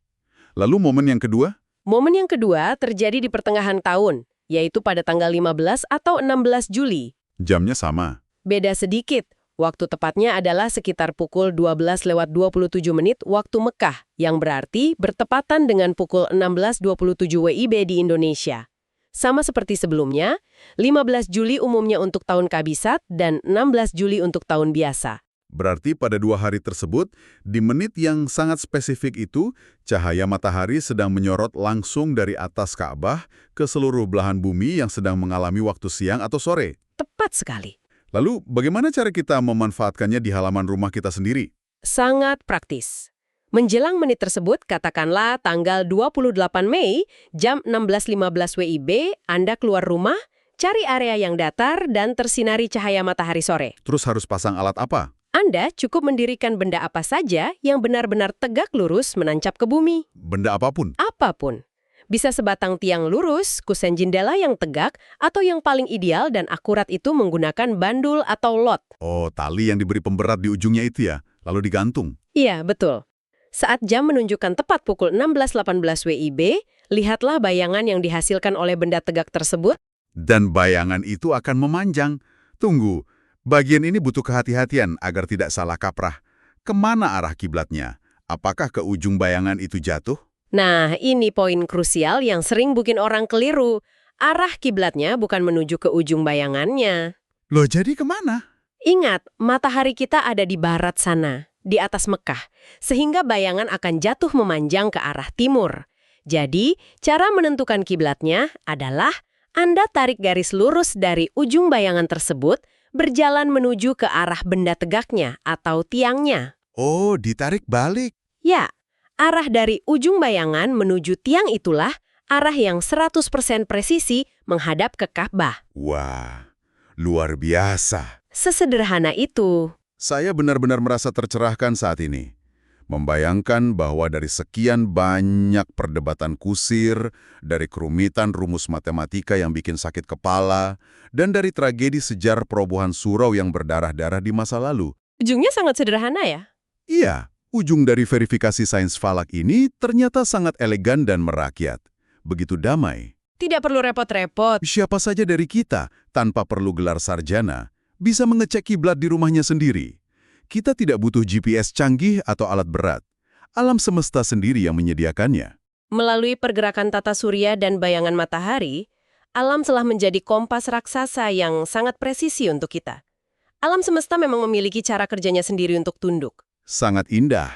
Lalu momen yang kedua? Momen yang kedua terjadi di pertengahan tahun, yaitu pada tanggal 15 atau 16 Juli. Jamnya sama. Beda sedikit. Waktu tepatnya adalah sekitar pukul 12:27 menit waktu Mekah, yang berarti bertepatan dengan pukul 16:27 WIB di Indonesia. Sama seperti sebelumnya, 15 Juli umumnya untuk tahun kabisat dan 16 Juli untuk tahun biasa. Berarti pada 2 hari tersebut, di menit yang sangat spesifik itu, cahaya matahari sedang menyorot langsung dari atas Ka'bah ke seluruh belahan bumi yang sedang mengalami waktu siang atau sore. Tepat sekali. Lalu, bagaimana cara kita memanfaatkannya di halaman rumah kita sendiri? Sangat praktis. Menjelang menit tersebut, katakanlah tanggal 28 Mei, jam 16:15 WIB, Anda keluar rumah, cari area yang datar dan tersinari cahaya matahari sore. Terus harus pasang alat apa? Anda cukup mendirikan benda apa saja yang benar-benar tegak lurus menancap ke bumi. Benda apapun? Apapun. Bisa sebatang tiang lurus, kusen jendela yang tegak, atau yang paling ideal dan akurat itu menggunakan bandul atau lot. Oh, tali yang diberi pemberat di ujungnya itu ya, lalu digantung. Iya, betul. Saat jam menunjukkan tepat pukul 16:18 WIB, lihatlah bayangan yang dihasilkan oleh benda tegak tersebut. Dan bayangan itu akan memanjang. Tunggu, bagian ini butuh kehati-hatian agar tidak salah kaprah. Kemana arah kiblatnya? Apakah ke ujung bayangan itu jatuh? Nah, ini poin krusial yang sering bikin orang keliru. Arah kiblatnya bukan menuju ke ujung bayangannya. Loh, jadi kemana? Ingat, matahari kita ada di barat sana, di atas Mekah, sehingga bayangan akan jatuh memanjang ke arah timur. Jadi, cara menentukan kiblatnya adalah Anda tarik garis lurus dari ujung bayangan tersebut, berjalan menuju ke arah benda tegaknya atau tiangnya. Oh, ditarik balik. Ya, arah dari ujung bayangan menuju tiang itulah arah yang 100% presisi menghadap ke Ka'bah. Wah, luar biasa. Sesederhana itu. Saya benar-benar merasa tercerahkan saat ini. Membayangkan bahwa dari sekian banyak perdebatan kusir, dari kerumitan rumus matematika yang bikin sakit kepala, dan dari tragedi sejarah perobohan surau yang berdarah-darah di masa lalu. Ujungnya sangat sederhana ya? Iya, ujung dari verifikasi sains falak ini ternyata sangat elegan dan merakyat. Begitu damai. Tidak perlu repot-repot. Siapa saja dari kita, tanpa perlu gelar sarjana, bisa mengecek kiblat di rumahnya sendiri. Kita tidak butuh GPS canggih atau alat berat. Alam semesta sendiri yang menyediakannya. Melalui pergerakan tata surya dan bayangan matahari, alam telah menjadi kompas raksasa yang sangat presisi untuk kita. Alam semesta memang memiliki cara kerjanya sendiri untuk tunduk. Sangat indah.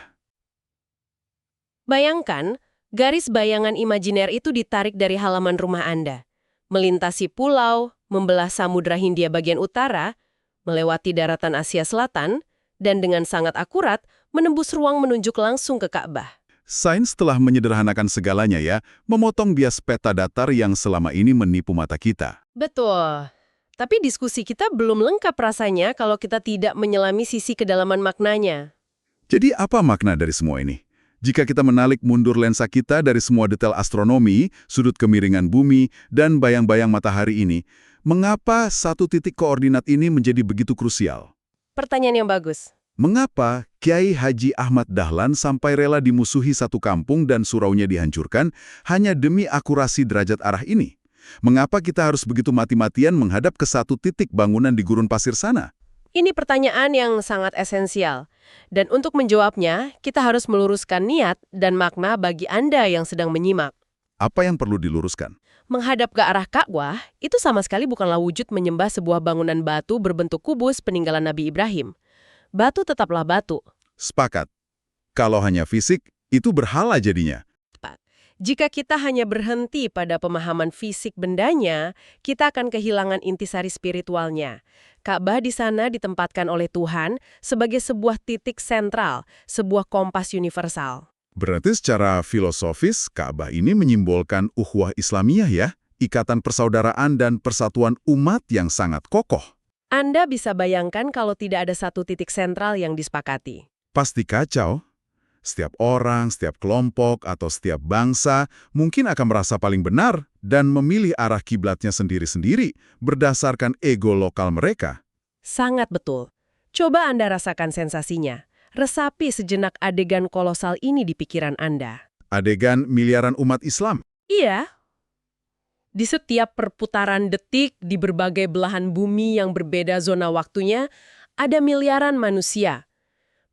Bayangkan, garis bayangan imajiner itu ditarik dari halaman rumah Anda, melintasi pulau, membelah Samudra Hindia bagian utara, melewati daratan Asia Selatan, dan dengan sangat akurat menembus ruang menunjuk langsung ke Ka'bah. Sains telah menyederhanakan segalanya ya, memotong bias peta datar yang selama ini menipu mata kita. Betul. Tapi diskusi kita belum lengkap rasanya kalau kita tidak menyelami sisi kedalaman maknanya. Jadi apa makna dari semua ini? Jika kita menalik mundur lensa kita dari semua detail astronomi, sudut kemiringan bumi, dan bayang-bayang matahari ini, mengapa satu titik koordinat ini menjadi begitu krusial? Pertanyaan yang bagus. Mengapa Kiai Haji Ahmad Dahlan sampai rela dimusuhi satu kampung dan suraunya dihancurkan hanya demi akurasi derajat arah ini? Mengapa kita harus begitu mati-matian menghadap ke satu titik bangunan di gurun pasir sana? Ini pertanyaan yang sangat esensial. Dan untuk menjawabnya, kita harus meluruskan niat dan makna bagi Anda yang sedang menyimak. Apa yang perlu diluruskan? Menghadap ke arah Ka'bah, itu sama sekali bukanlah wujud menyembah sebuah bangunan batu berbentuk kubus peninggalan Nabi Ibrahim. Batu tetaplah batu. Sepakat. Kalau hanya fisik, itu berhala jadinya. Jika kita hanya berhenti pada pemahaman fisik bendanya, kita akan kehilangan intisari spiritualnya. Ka'bah di sana ditempatkan oleh Tuhan sebagai sebuah titik sentral, sebuah kompas universal. Berarti secara filosofis, Ka'bah ini menyimbolkan ukhuwah Islamiyah ya, ikatan persaudaraan dan persatuan umat yang sangat kokoh. Anda bisa bayangkan kalau tidak ada satu titik sentral yang disepakati. Pasti kacau. Setiap orang, setiap kelompok, atau setiap bangsa mungkin akan merasa paling benar dan memilih arah kiblatnya sendiri-sendiri berdasarkan ego lokal mereka. Sangat betul. Coba Anda rasakan sensasinya. Resapi sejenak adegan kolosal ini di pikiran Anda. Adegan miliaran umat Islam. Iya. Di setiap perputaran detik di berbagai belahan bumi yang berbeda zona waktunya, ada miliaran manusia.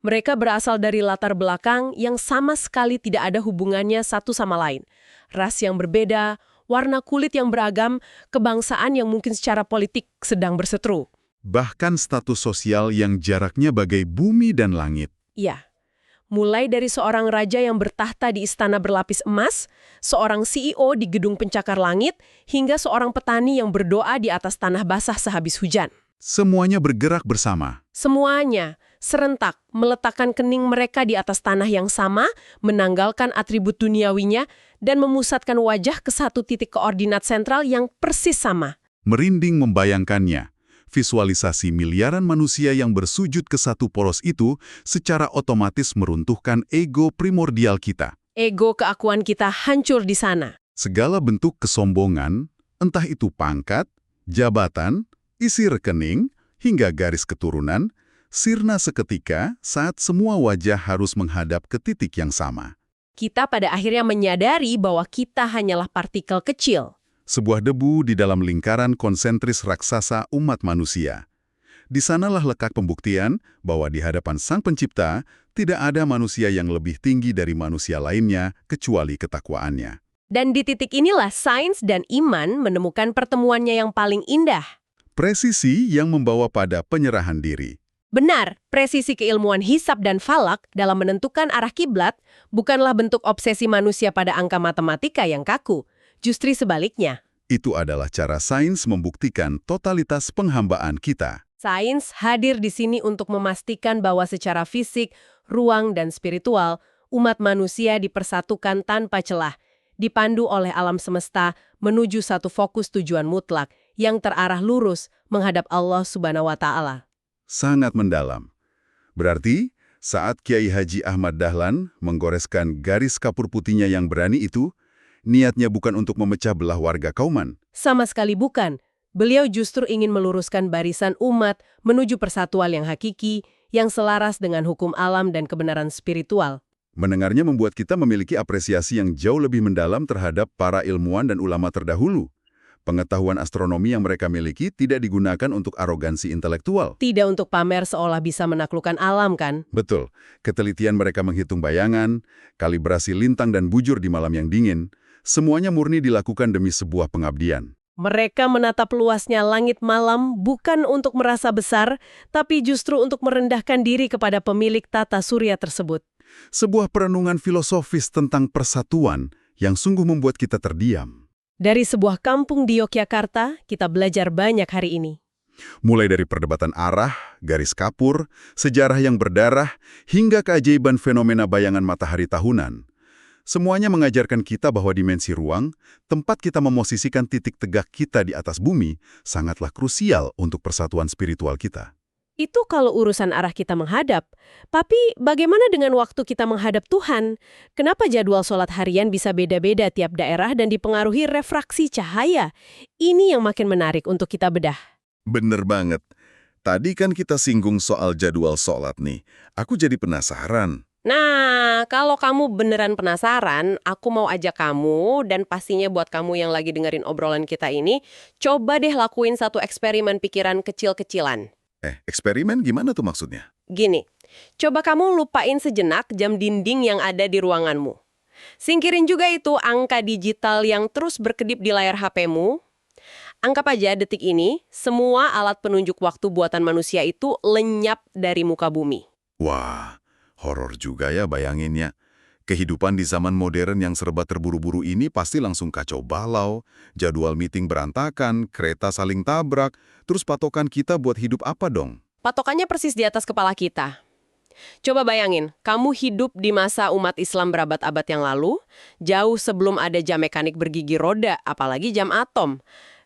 Mereka berasal dari latar belakang yang sama sekali tidak ada hubungannya satu sama lain. Ras yang berbeda, warna kulit yang beragam, kebangsaan yang mungkin secara politik sedang berseteru. Bahkan status sosial yang jaraknya bagai bumi dan langit. Iya. Mulai dari seorang raja yang bertahta di istana berlapis emas, seorang CEO di gedung pencakar langit, hingga seorang petani yang berdoa di atas tanah basah sehabis hujan. Semuanya bergerak bersama. Semuanya, serentak, meletakkan kening mereka di atas tanah yang sama, menanggalkan atribut duniawinya, dan memusatkan wajah ke satu titik koordinat sentral yang persis sama. Merinding membayangkannya. Visualisasi miliaran manusia yang bersujud ke satu poros itu secara otomatis meruntuhkan ego primordial kita. Ego keakuan kita hancur di sana. Segala bentuk kesombongan, entah itu pangkat, jabatan, isi rekening, hingga garis keturunan, sirna seketika saat semua wajah harus menghadap ke titik yang sama. Kita pada akhirnya menyadari bahwa kita hanyalah partikel kecil. Sebuah debu di dalam lingkaran konsentris raksasa umat manusia. Di sanalah letak pembuktian bahwa di hadapan Sang Pencipta, tidak ada manusia yang lebih tinggi dari manusia lainnya kecuali ketakwaannya. Dan di titik inilah sains dan iman menemukan pertemuannya yang paling indah. Presisi yang membawa pada penyerahan diri. Benar, presisi keilmuan hisab dan falak dalam menentukan arah kiblat bukanlah bentuk obsesi manusia pada angka matematika yang kaku. Justru sebaliknya. Itu adalah cara sains membuktikan totalitas penghambaan kita. Sains hadir di sini untuk memastikan bahwa secara fisik, ruang, dan spiritual, umat manusia dipersatukan tanpa celah, dipandu oleh alam semesta menuju satu fokus tujuan mutlak yang terarah lurus menghadap Allah Subhanahu wa Ta'ala. Sangat mendalam. Berarti, saat Kiai Haji Ahmad Dahlan menggoreskan garis kapur putihnya yang berani itu, niatnya bukan untuk memecah belah warga Kauman. Sama sekali bukan. Beliau justru ingin meluruskan barisan umat menuju persatuan yang hakiki, yang selaras dengan hukum alam dan kebenaran spiritual. Mendengarnya membuat kita memiliki apresiasi yang jauh lebih mendalam terhadap para ilmuwan dan ulama terdahulu. Pengetahuan astronomi yang mereka miliki tidak digunakan untuk arogansi intelektual. Tidak untuk pamer seolah bisa menaklukkan alam, kan? Betul. Ketelitian mereka menghitung bayangan, kalibrasi lintang dan bujur di malam yang dingin, semuanya murni dilakukan demi sebuah pengabdian. Mereka menatap luasnya langit malam bukan untuk merasa besar, tapi justru untuk merendahkan diri kepada pemilik tata surya tersebut. Sebuah perenungan filosofis tentang persatuan yang sungguh membuat kita terdiam. Dari sebuah kampung di Yogyakarta, kita belajar banyak hari ini. Mulai dari perdebatan arah, garis kapur, sejarah yang berdarah, hingga keajaiban fenomena bayangan matahari tahunan. Semuanya mengajarkan kita bahwa dimensi ruang, tempat kita memosisikan titik tegak kita di atas bumi, sangatlah krusial untuk persatuan spiritual kita. Itu kalau urusan arah kita menghadap. Tapi bagaimana dengan waktu kita menghadap Tuhan? Kenapa jadwal sholat harian bisa beda-beda tiap daerah dan dipengaruhi refraksi cahaya? Ini yang makin menarik untuk kita bedah. Bener banget. Tadi kan kita singgung soal jadwal sholat nih. Aku jadi penasaran. Nah, kalau kamu beneran penasaran, aku mau ajak kamu, dan pastinya buat kamu yang lagi dengerin obrolan kita ini, coba deh lakuin satu eksperimen pikiran kecil-kecilan. Eksperimen gimana tuh maksudnya? Gini, coba kamu lupain sejenak jam dinding yang ada di ruanganmu. Singkirin juga itu angka digital yang terus berkedip di layar HP-mu. Anggap aja detik ini, semua alat penunjuk waktu buatan manusia itu lenyap dari muka bumi. Wah, horor juga ya bayanginnya. Kehidupan di zaman modern yang serba terburu-buru ini pasti langsung kacau balau, jadwal meeting berantakan, kereta saling tabrak, terus patokan kita buat hidup apa dong? Patokannya persis di atas kepala kita. Coba bayangin, kamu hidup di masa umat Islam berabad-abad yang lalu, jauh sebelum ada jam mekanik bergigi roda, apalagi jam atom.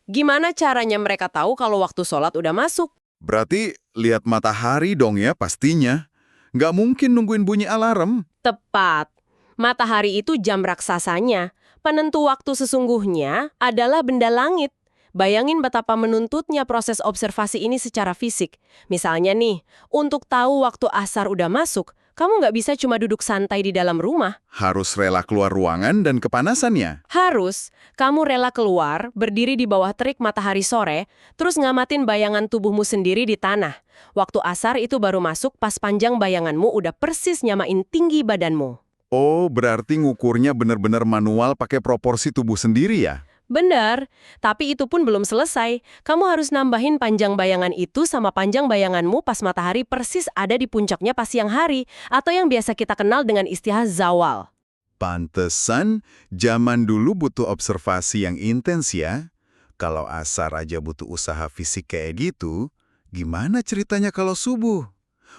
Gimana caranya mereka tahu kalau waktu sholat udah masuk? Berarti lihat matahari dong ya pastinya. Nggak mungkin nungguin bunyi alarm. Tepat. Matahari itu jam raksasanya. Penentu waktu sesungguhnya adalah benda langit. Bayangin betapa menuntutnya proses observasi ini secara fisik. Misalnya nih, untuk tahu waktu asar udah masuk, kamu nggak bisa cuma duduk santai di dalam rumah. Harus rela keluar ruangan dan kepanasannya. Harus, kamu rela keluar, berdiri di bawah terik matahari sore, terus ngamatin bayangan tubuhmu sendiri di tanah. Waktu asar itu baru masuk pas panjang bayanganmu udah persis nyamain tinggi badanmu. Oh, berarti ngukurnya benar-benar manual pakai proporsi tubuh sendiri ya? Benar, tapi itu pun belum selesai. Kamu harus nambahin panjang bayangan itu sama panjang bayanganmu pas matahari persis ada di puncaknya pas siang hari, atau yang biasa kita kenal dengan istilah zawal. Pantesan, zaman dulu butuh observasi yang intens ya. Kalau asar aja butuh usaha fisik kayak gitu, gimana ceritanya kalau subuh?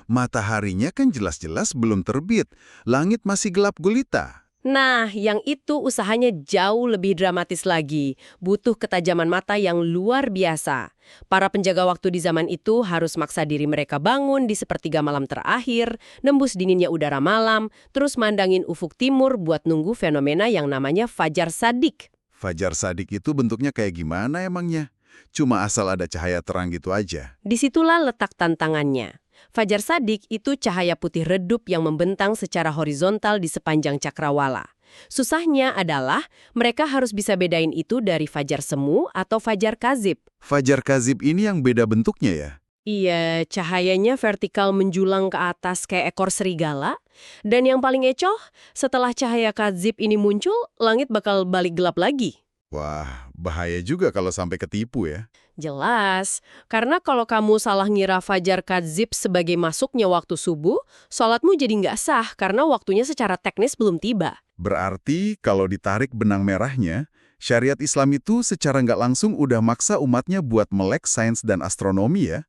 Mataharinya kan jelas-jelas belum terbit, langit masih gelap gulita. Nah, yang itu usahanya jauh lebih dramatis lagi. Butuh ketajaman mata yang luar biasa. Para penjaga waktu di zaman itu harus maksa diri mereka bangun di sepertiga malam terakhir, nembus dinginnya udara malam, terus mandangin ufuk timur buat nunggu fenomena yang namanya fajar sadik. Fajar sadik itu bentuknya kayak gimana emangnya? Cuma asal ada cahaya terang gitu aja. Disitulah letak tantangannya. Fajar sadik itu cahaya putih redup yang membentang secara horizontal di sepanjang cakrawala. Susahnya adalah mereka harus bisa bedain itu dari fajar semu atau fajar kazib. Fajar kazib ini yang beda bentuknya ya? Iya, cahayanya vertikal menjulang ke atas kayak ekor serigala. Dan yang paling ecoh, setelah cahaya kadzib ini muncul, langit bakal balik gelap lagi. Wah, bahaya juga kalau sampai ketipu ya. Jelas, karena kalau kamu salah ngira fajar kadzib sebagai masuknya waktu subuh, sholatmu jadi nggak sah karena waktunya secara teknis belum tiba. Berarti kalau ditarik benang merahnya, syariat Islam itu secara nggak langsung udah maksa umatnya buat melek sains dan astronomi ya.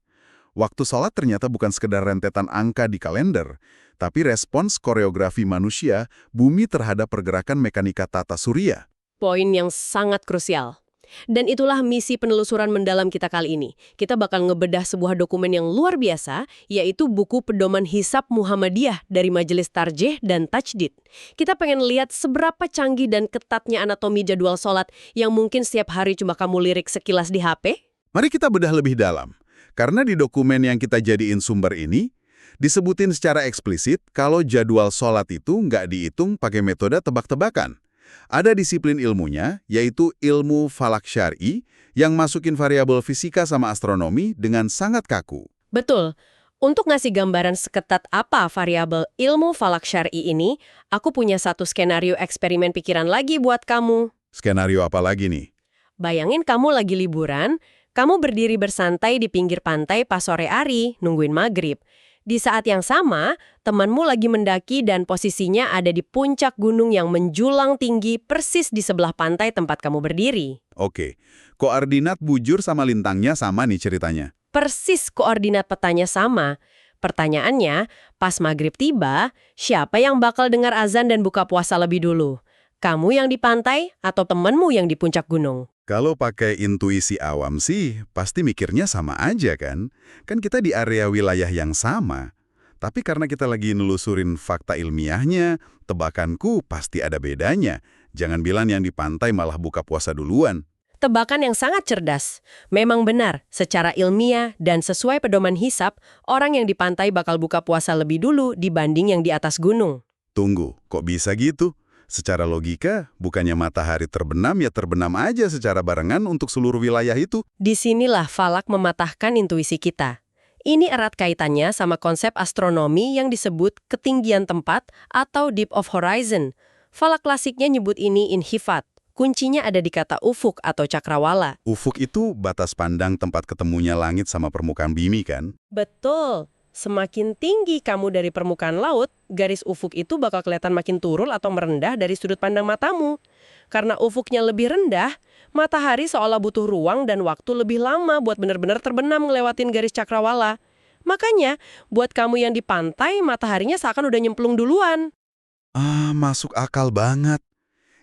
Waktu sholat ternyata bukan sekedar rentetan angka di kalender, tapi respons koreografi manusia, bumi terhadap pergerakan mekanika tata surya. Poin yang sangat krusial. Dan itulah misi penelusuran mendalam kita kali ini. Kita bakal ngebedah sebuah dokumen yang luar biasa, yaitu buku Pedoman Hisab Muhammadiyah dari Majelis Tarjih dan Tajdid. Kita pengen lihat seberapa canggih dan ketatnya anatomi jadwal sholat yang mungkin setiap hari cuma kamu lirik sekilas di HP. Mari kita bedah lebih dalam. Karena di dokumen yang kita jadiin sumber ini, disebutin secara eksplisit kalau jadwal sholat itu nggak dihitung pakai metode tebak-tebakan. Ada disiplin ilmunya, yaitu ilmu falak syar'i, yang masukin variabel fisika sama astronomi dengan sangat kaku. Betul. Untuk ngasih gambaran seketat apa variabel ilmu falak syar'i ini, aku punya satu skenario eksperimen pikiran lagi buat kamu. Skenario apa lagi nih? Bayangin kamu lagi liburan, kamu berdiri bersantai di pinggir pantai pas sore hari, nungguin maghrib. Di saat yang sama, temanmu lagi mendaki dan posisinya ada di puncak gunung yang menjulang tinggi persis di sebelah pantai tempat kamu berdiri. Oke, koordinat bujur sama lintangnya sama nih ceritanya. Persis koordinat petanya sama. Pertanyaannya, pas maghrib tiba, siapa yang bakal dengar azan dan buka puasa lebih dulu? Kamu yang di pantai atau temanmu yang di puncak gunung? Kalau pakai intuisi awam sih, pasti mikirnya sama aja kan? Kan kita di area wilayah yang sama. Tapi karena kita lagi nelusurin fakta ilmiahnya, tebakanku pasti ada bedanya. Jangan bilang yang di pantai malah buka puasa duluan. Tebakan yang sangat cerdas. Memang benar, secara ilmiah dan sesuai pedoman hisab, orang yang di pantai bakal buka puasa lebih dulu dibanding yang di atas gunung. Tunggu, kok bisa gitu? Secara logika, bukannya matahari terbenam ya terbenam aja secara barengan untuk seluruh wilayah itu. Disinilah falak mematahkan intuisi kita. Ini erat kaitannya sama konsep astronomi yang disebut ketinggian tempat atau deep of horizon. Falak klasiknya nyebut ini inhifat. Kuncinya ada di kata ufuk atau cakrawala. Ufuk itu batas pandang tempat ketemunya langit sama permukaan bumi kan? Betul. Semakin tinggi kamu dari permukaan laut, garis ufuk itu bakal kelihatan makin turun atau merendah dari sudut pandang matamu. Karena ufuknya lebih rendah, matahari seolah butuh ruang dan waktu lebih lama buat benar-benar terbenam ngelewatin garis cakrawala. Makanya, buat kamu yang di pantai, mataharinya seakan udah nyemplung duluan. Ah, masuk akal banget.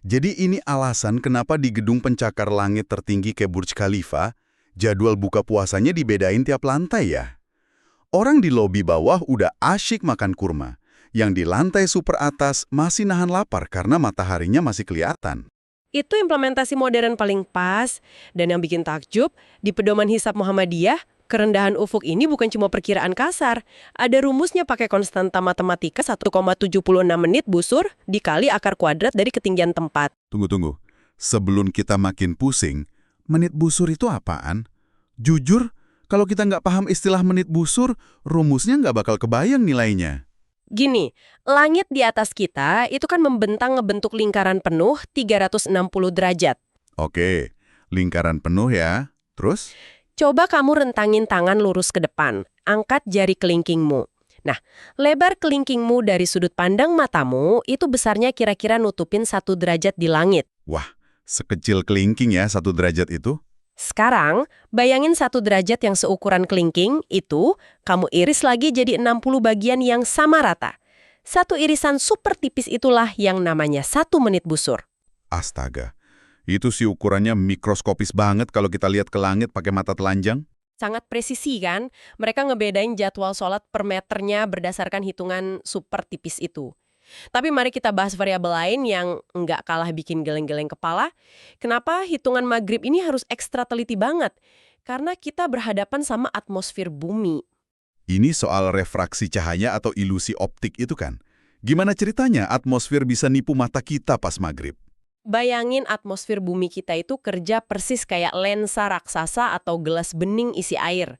Jadi ini alasan kenapa di gedung pencakar langit tertinggi kayak Burj Khalifa, jadwal buka puasanya dibedain tiap lantai ya? Orang di lobi bawah udah asyik makan kurma. Yang di lantai super atas masih nahan lapar karena mataharinya masih kelihatan. Itu implementasi modern paling pas. Dan yang bikin takjub, di pedoman hisab Muhammadiyah, kerendahan ufuk ini bukan cuma perkiraan kasar. Ada rumusnya pakai konstanta matematika 1,76 menit busur dikali akar kuadrat dari ketinggian tempat. Tunggu. Sebelum kita makin pusing, menit busur itu apaan? Jujur, kalau kita nggak paham istilah menit busur, rumusnya nggak bakal kebayang nilainya. Gini, langit di atas kita itu kan membentang ngebentuk lingkaran penuh 360 derajat. Oke, lingkaran penuh ya. Terus? Coba kamu rentangin tangan lurus ke depan, angkat jari kelingkingmu. Nah, lebar kelingkingmu dari sudut pandang matamu itu besarnya kira-kira nutupin 1 derajat di langit. Wah, sekecil kelingking ya 1 derajat itu. Sekarang, bayangin 1 derajat yang seukuran kelingking itu, kamu iris lagi jadi 60 bagian yang sama rata. Satu irisan super tipis itulah yang namanya 1 menit busur. Astaga, itu sih ukurannya mikroskopis banget kalau kita lihat ke langit pakai mata telanjang. Sangat presisi kan? Mereka ngebedain jadwal sholat per meternya berdasarkan hitungan super tipis itu. Tapi mari kita bahas variabel lain yang nggak kalah bikin geleng-geleng kepala. Kenapa hitungan maghrib ini harus ekstra teliti banget? Karena kita berhadapan sama atmosfer bumi. Ini soal refraksi cahaya atau ilusi optik itu kan. Gimana ceritanya atmosfer bisa nipu mata kita pas maghrib? Bayangin atmosfer bumi kita itu kerja persis kayak lensa raksasa atau gelas bening isi air.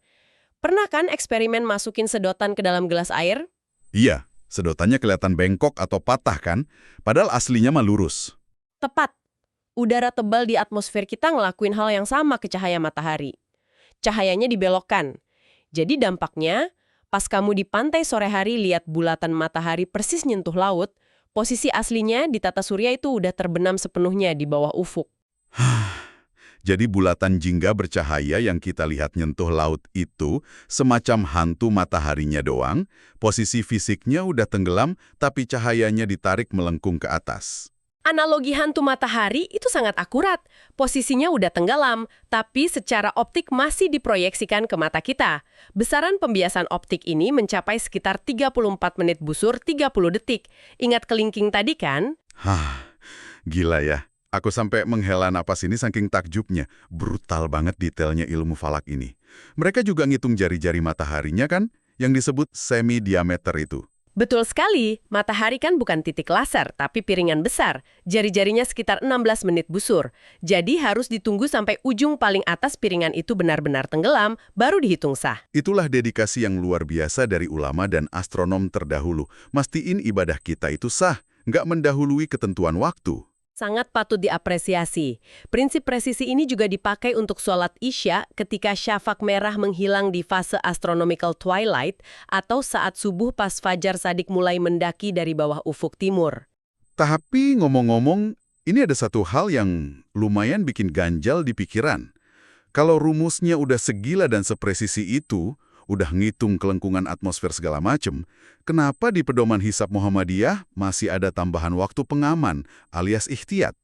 Pernah kan eksperimen masukin sedotan ke dalam gelas air? Iya, sedotannya kelihatan bengkok atau patah kan, padahal aslinya mah lurus. Tepat. Udara tebal di atmosfer kita ngelakuin hal yang sama ke cahaya matahari. Cahayanya dibelokkan. Jadi dampaknya, pas kamu di pantai sore hari lihat bulatan matahari persis nyentuh laut, posisi aslinya di tata surya itu udah terbenam sepenuhnya di bawah ufuk. Jadi bulatan jingga bercahaya yang kita lihat nyentuh laut itu semacam hantu mataharinya doang, posisi fisiknya udah tenggelam tapi cahayanya ditarik melengkung ke atas. Analogi hantu matahari itu sangat akurat. Posisinya udah tenggelam, tapi secara optik masih diproyeksikan ke mata kita. Besaran pembiasan optik ini mencapai sekitar 34 menit busur 30 detik. Ingat kelingking tadi kan? Gila ya. Aku sampai menghela napas ini saking takjubnya. Brutal banget detailnya ilmu falak ini. Mereka juga ngitung jari-jari mataharinya kan? Yang disebut semi-diameter itu. Betul sekali, matahari kan bukan titik laser, tapi piringan besar. Jari-jarinya sekitar 16 menit busur. Jadi harus ditunggu sampai ujung paling atas piringan itu benar-benar tenggelam, baru dihitung sah. Itulah dedikasi yang luar biasa dari ulama dan astronom terdahulu. Mastiin ibadah kita itu sah, nggak mendahului ketentuan waktu. Sangat patut diapresiasi. Prinsip presisi ini juga dipakai untuk sholat Isya ketika syafaq merah menghilang di fase astronomical twilight atau saat subuh pas fajar shadiq mulai mendaki dari bawah ufuk timur. Tapi ngomong-ngomong, ini ada satu hal yang lumayan bikin ganjal di pikiran. Kalau rumusnya udah segila dan sepresisi itu, udah ngitung kelengkungan atmosfer segala macem, kenapa di pedoman hisab Muhammadiyah masih ada tambahan waktu pengaman alias ikhtiyat?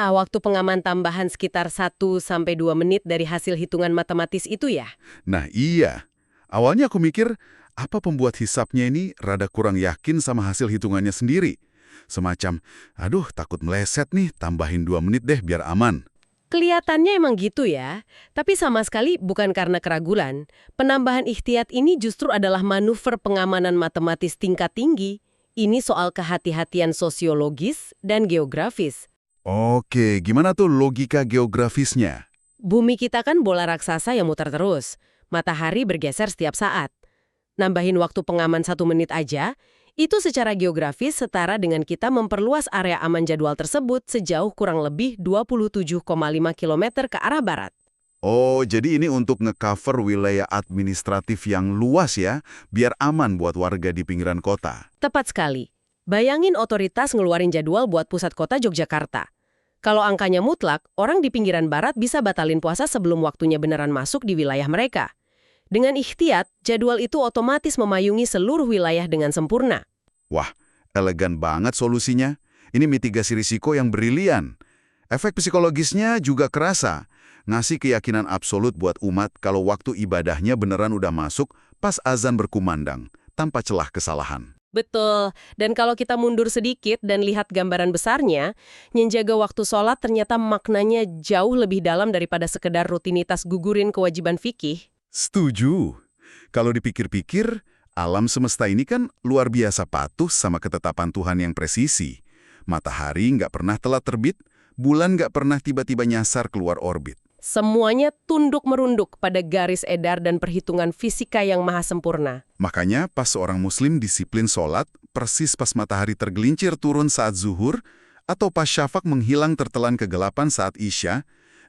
Waktu pengaman tambahan sekitar 1-2 menit dari hasil hitungan matematis itu ya? Nah iya, awalnya aku mikir, apa pembuat hisabnya ini rada kurang yakin sama hasil hitungannya sendiri? Semacam, aduh takut meleset nih, tambahin 2 menit deh biar aman. Kelihatannya emang gitu ya, tapi sama sekali bukan karena keraguan. Penambahan ikhtiyat ini justru adalah manuver pengamanan matematis tingkat tinggi. Ini soal kehati-hatian sosiologis dan geografis. Oke, gimana tuh logika geografisnya? Bumi kita kan bola raksasa yang muter terus. Matahari bergeser setiap saat. Nambahin waktu pengaman 1 menit aja, itu secara geografis setara dengan kita memperluas area aman jadwal tersebut sejauh kurang lebih 27,5 km ke arah barat. Oh, jadi ini untuk nge-cover wilayah administratif yang luas ya, biar aman buat warga di pinggiran kota. Tepat sekali. Bayangin otoritas ngeluarin jadwal buat pusat kota Yogyakarta. Kalau angkanya mutlak, orang di pinggiran barat bisa batalin puasa sebelum waktunya beneran masuk di wilayah mereka. Dengan ikhtiyat, jadwal itu otomatis memayungi seluruh wilayah dengan sempurna. Wah, elegan banget solusinya. Ini mitigasi risiko yang brilian. Efek psikologisnya juga kerasa. Ngasih keyakinan absolut buat umat kalau waktu ibadahnya beneran udah masuk pas azan berkumandang, tanpa celah kesalahan. Betul, dan kalau kita mundur sedikit dan lihat gambaran besarnya, menjaga waktu sholat ternyata maknanya jauh lebih dalam daripada sekedar rutinitas gugurin kewajiban fikih. Setuju. Kalau dipikir-pikir, alam semesta ini kan luar biasa patuh sama ketetapan Tuhan yang presisi. Matahari nggak pernah telat terbit, bulan nggak pernah tiba-tiba nyasar keluar orbit. Semuanya tunduk merunduk pada garis edar dan perhitungan fisika yang maha sempurna. Makanya pas seorang muslim disiplin sholat, persis pas matahari tergelincir turun saat zuhur, atau pas syafaq menghilang tertelan kegelapan saat isya,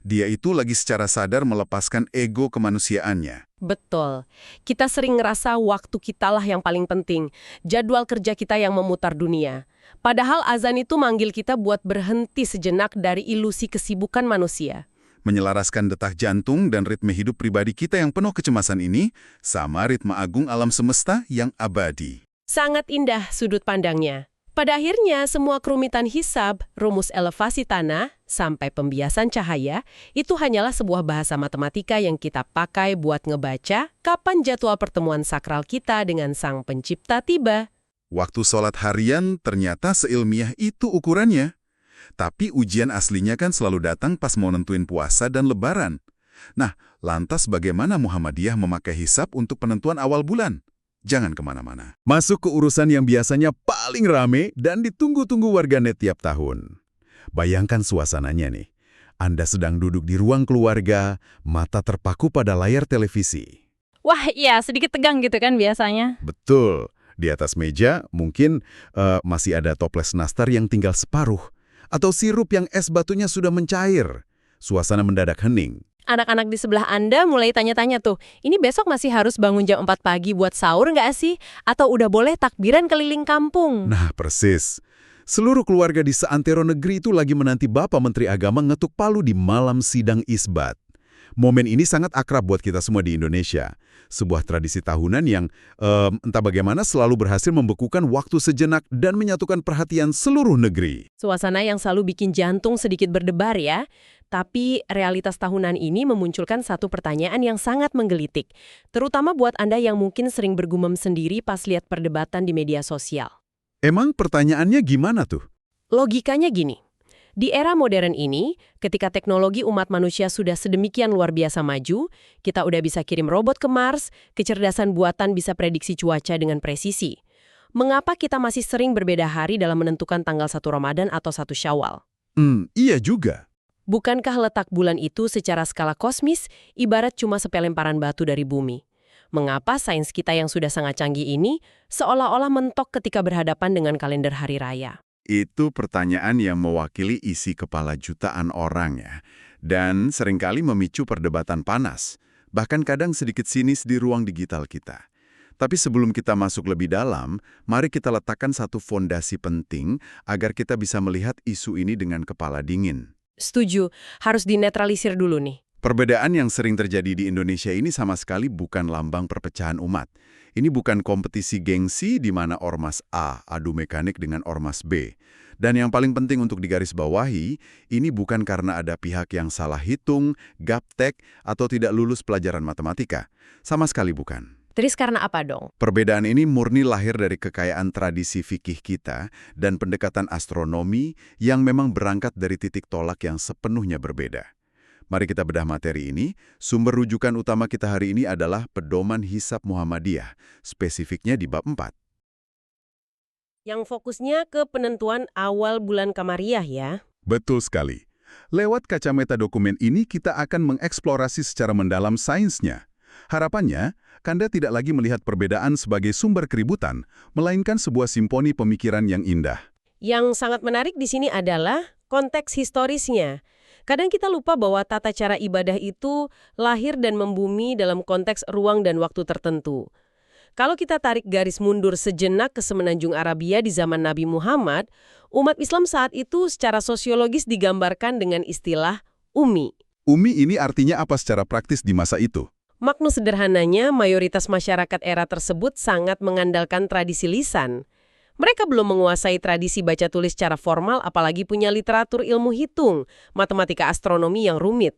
dia itu lagi secara sadar melepaskan ego kemanusiaannya. Betul. Kita sering ngerasa waktu kitalah yang paling penting, jadwal kerja kita yang memutar dunia. Padahal azan itu manggil kita buat berhenti sejenak dari ilusi kesibukan manusia. Menyelaraskan detak jantung dan ritme hidup pribadi kita yang penuh kecemasan ini sama ritme agung alam semesta yang abadi. Sangat indah sudut pandangnya. Pada akhirnya, semua kerumitan hisab, rumus elevasi tanah, sampai pembiasan cahaya, itu hanyalah sebuah bahasa matematika yang kita pakai buat ngebaca kapan jadwal pertemuan sakral kita dengan Sang Pencipta tiba. Waktu sholat harian ternyata seilmiah itu ukurannya. Tapi ujian aslinya kan selalu datang pas mau nentuin puasa dan lebaran. Nah, lantas bagaimana Muhammadiyah memakai hisab untuk penentuan awal bulan? Jangan kemana-mana. Masuk ke urusan yang biasanya paling rame dan ditunggu-tunggu warganet tiap tahun. Bayangkan suasananya nih. Anda sedang duduk di ruang keluarga, mata terpaku pada layar televisi. Wah, iya, sedikit tegang gitu kan biasanya. Betul. Di atas meja mungkin masih ada toples nastar yang tinggal separuh. Atau sirup yang es batunya sudah mencair. Suasana mendadak hening. Anak-anak di sebelah Anda mulai tanya-tanya tuh, ini besok masih harus bangun jam 4 pagi buat sahur nggak sih? Atau udah boleh takbiran keliling kampung? Nah, persis. Seluruh keluarga di seantero negeri itu lagi menanti Bapak Menteri Agama ngetuk palu di malam sidang isbat. Momen ini sangat akrab buat kita semua di Indonesia. Sebuah tradisi tahunan yang entah bagaimana selalu berhasil membekukan waktu sejenak dan menyatukan perhatian seluruh negeri. Suasana yang selalu bikin jantung sedikit berdebar ya. Tapi realitas tahunan ini memunculkan satu pertanyaan yang sangat menggelitik. Terutama buat Anda yang mungkin sering bergumam sendiri pas lihat perdebatan di media sosial. Emang pertanyaannya gimana tuh? Logikanya gini. Di era modern ini, ketika teknologi umat manusia sudah sedemikian luar biasa maju, kita udah bisa kirim robot ke Mars, kecerdasan buatan bisa prediksi cuaca dengan presisi. Mengapa kita masih sering berbeda hari dalam menentukan tanggal 1 Ramadan atau 1 Syawal? Iya juga. Bukankah letak bulan itu secara skala kosmis ibarat cuma sepelemparan batu dari bumi? Mengapa sains kita yang sudah sangat canggih ini seolah-olah mentok ketika berhadapan dengan kalender hari raya? Itu pertanyaan yang mewakili isi kepala jutaan orang ya. Dan seringkali memicu perdebatan panas. Bahkan kadang sedikit sinis di ruang digital kita. Tapi sebelum kita masuk lebih dalam, mari kita letakkan satu fondasi penting agar kita bisa melihat isu ini dengan kepala dingin. Setuju, harus dinetralisir dulu nih. Perbedaan yang sering terjadi di Indonesia ini sama sekali bukan lambang perpecahan umat. Ini bukan kompetisi gengsi di mana ormas A adu mekanik dengan ormas B. Dan yang paling penting untuk digarisbawahi, ini bukan karena ada pihak yang salah hitung, gaptek, atau tidak lulus pelajaran matematika. Sama sekali bukan. Terus karena apa dong? Perbedaan ini murni lahir dari kekayaan tradisi fikih kita dan pendekatan astronomi yang memang berangkat dari titik tolak yang sepenuhnya berbeda. Mari kita bedah materi ini. Sumber rujukan utama kita hari ini adalah Pedoman Hisab Muhammadiyah, spesifiknya di bab 4. Yang fokusnya ke penentuan awal bulan Kamariah ya. Betul sekali. Lewat kacamata dokumen ini kita akan mengeksplorasi secara mendalam sainsnya. Harapannya, Anda tidak lagi melihat perbedaan sebagai sumber keributan, melainkan sebuah simponi pemikiran yang indah. Yang sangat menarik di sini adalah konteks historisnya. Kadang kita lupa bahwa tata cara ibadah itu lahir dan membumi dalam konteks ruang dan waktu tertentu. Kalau kita tarik garis mundur sejenak ke semenanjung Arabia di zaman Nabi Muhammad, umat Islam saat itu secara sosiologis digambarkan dengan istilah ummi. Ummi ini artinya apa secara praktis di masa itu? Makna sederhananya, mayoritas masyarakat era tersebut sangat mengandalkan tradisi lisan. Mereka belum menguasai tradisi baca tulis secara formal, apalagi punya literatur ilmu hitung, matematika astronomi yang rumit.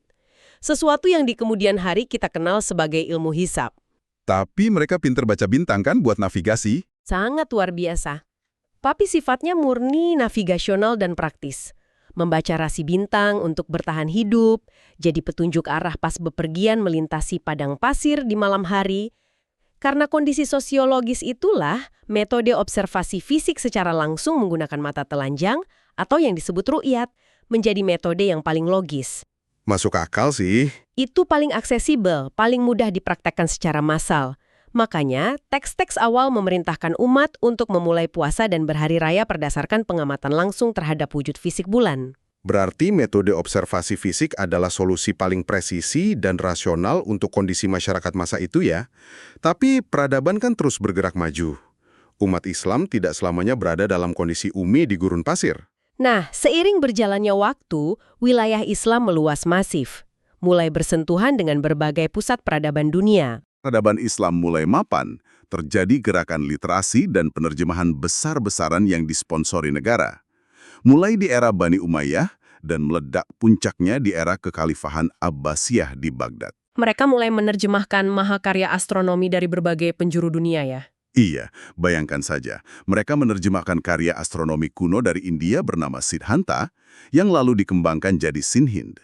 Sesuatu yang di kemudian hari kita kenal sebagai ilmu hisab. Tapi mereka pinter baca bintang kan buat navigasi? Sangat luar biasa. Tapi sifatnya murni navigasional dan praktis. Membaca rasi bintang untuk bertahan hidup, jadi petunjuk arah pas bepergian melintasi padang pasir di malam hari. Karena kondisi sosiologis itulah, metode observasi fisik secara langsung menggunakan mata telanjang atau yang disebut ru'yat menjadi metode yang paling logis. Masuk akal sih. Itu paling aksesibel, paling mudah dipraktekkan secara massal. Makanya, teks-teks awal memerintahkan umat untuk memulai puasa dan berhari raya berdasarkan pengamatan langsung terhadap wujud fisik bulan. Berarti metode observasi fisik adalah solusi paling presisi dan rasional untuk kondisi masyarakat masa itu ya. Tapi peradaban kan terus bergerak maju. Umat Islam tidak selamanya berada dalam kondisi ummi di gurun pasir. Nah, seiring berjalannya waktu, wilayah Islam meluas masif, mulai bersentuhan dengan berbagai pusat peradaban dunia. Peradaban Islam mulai mapan, terjadi gerakan literasi dan penerjemahan besar-besaran yang disponsori negara. Mulai di era Bani Umayyah dan meledak puncaknya di era kekhalifahan Abbasiyah di Baghdad. Mereka mulai menerjemahkan mahakarya astronomi dari berbagai penjuru dunia ya. Iya, bayangkan saja, mereka menerjemahkan karya astronomi kuno dari India bernama Siddhanta yang lalu dikembangkan jadi Sinhind.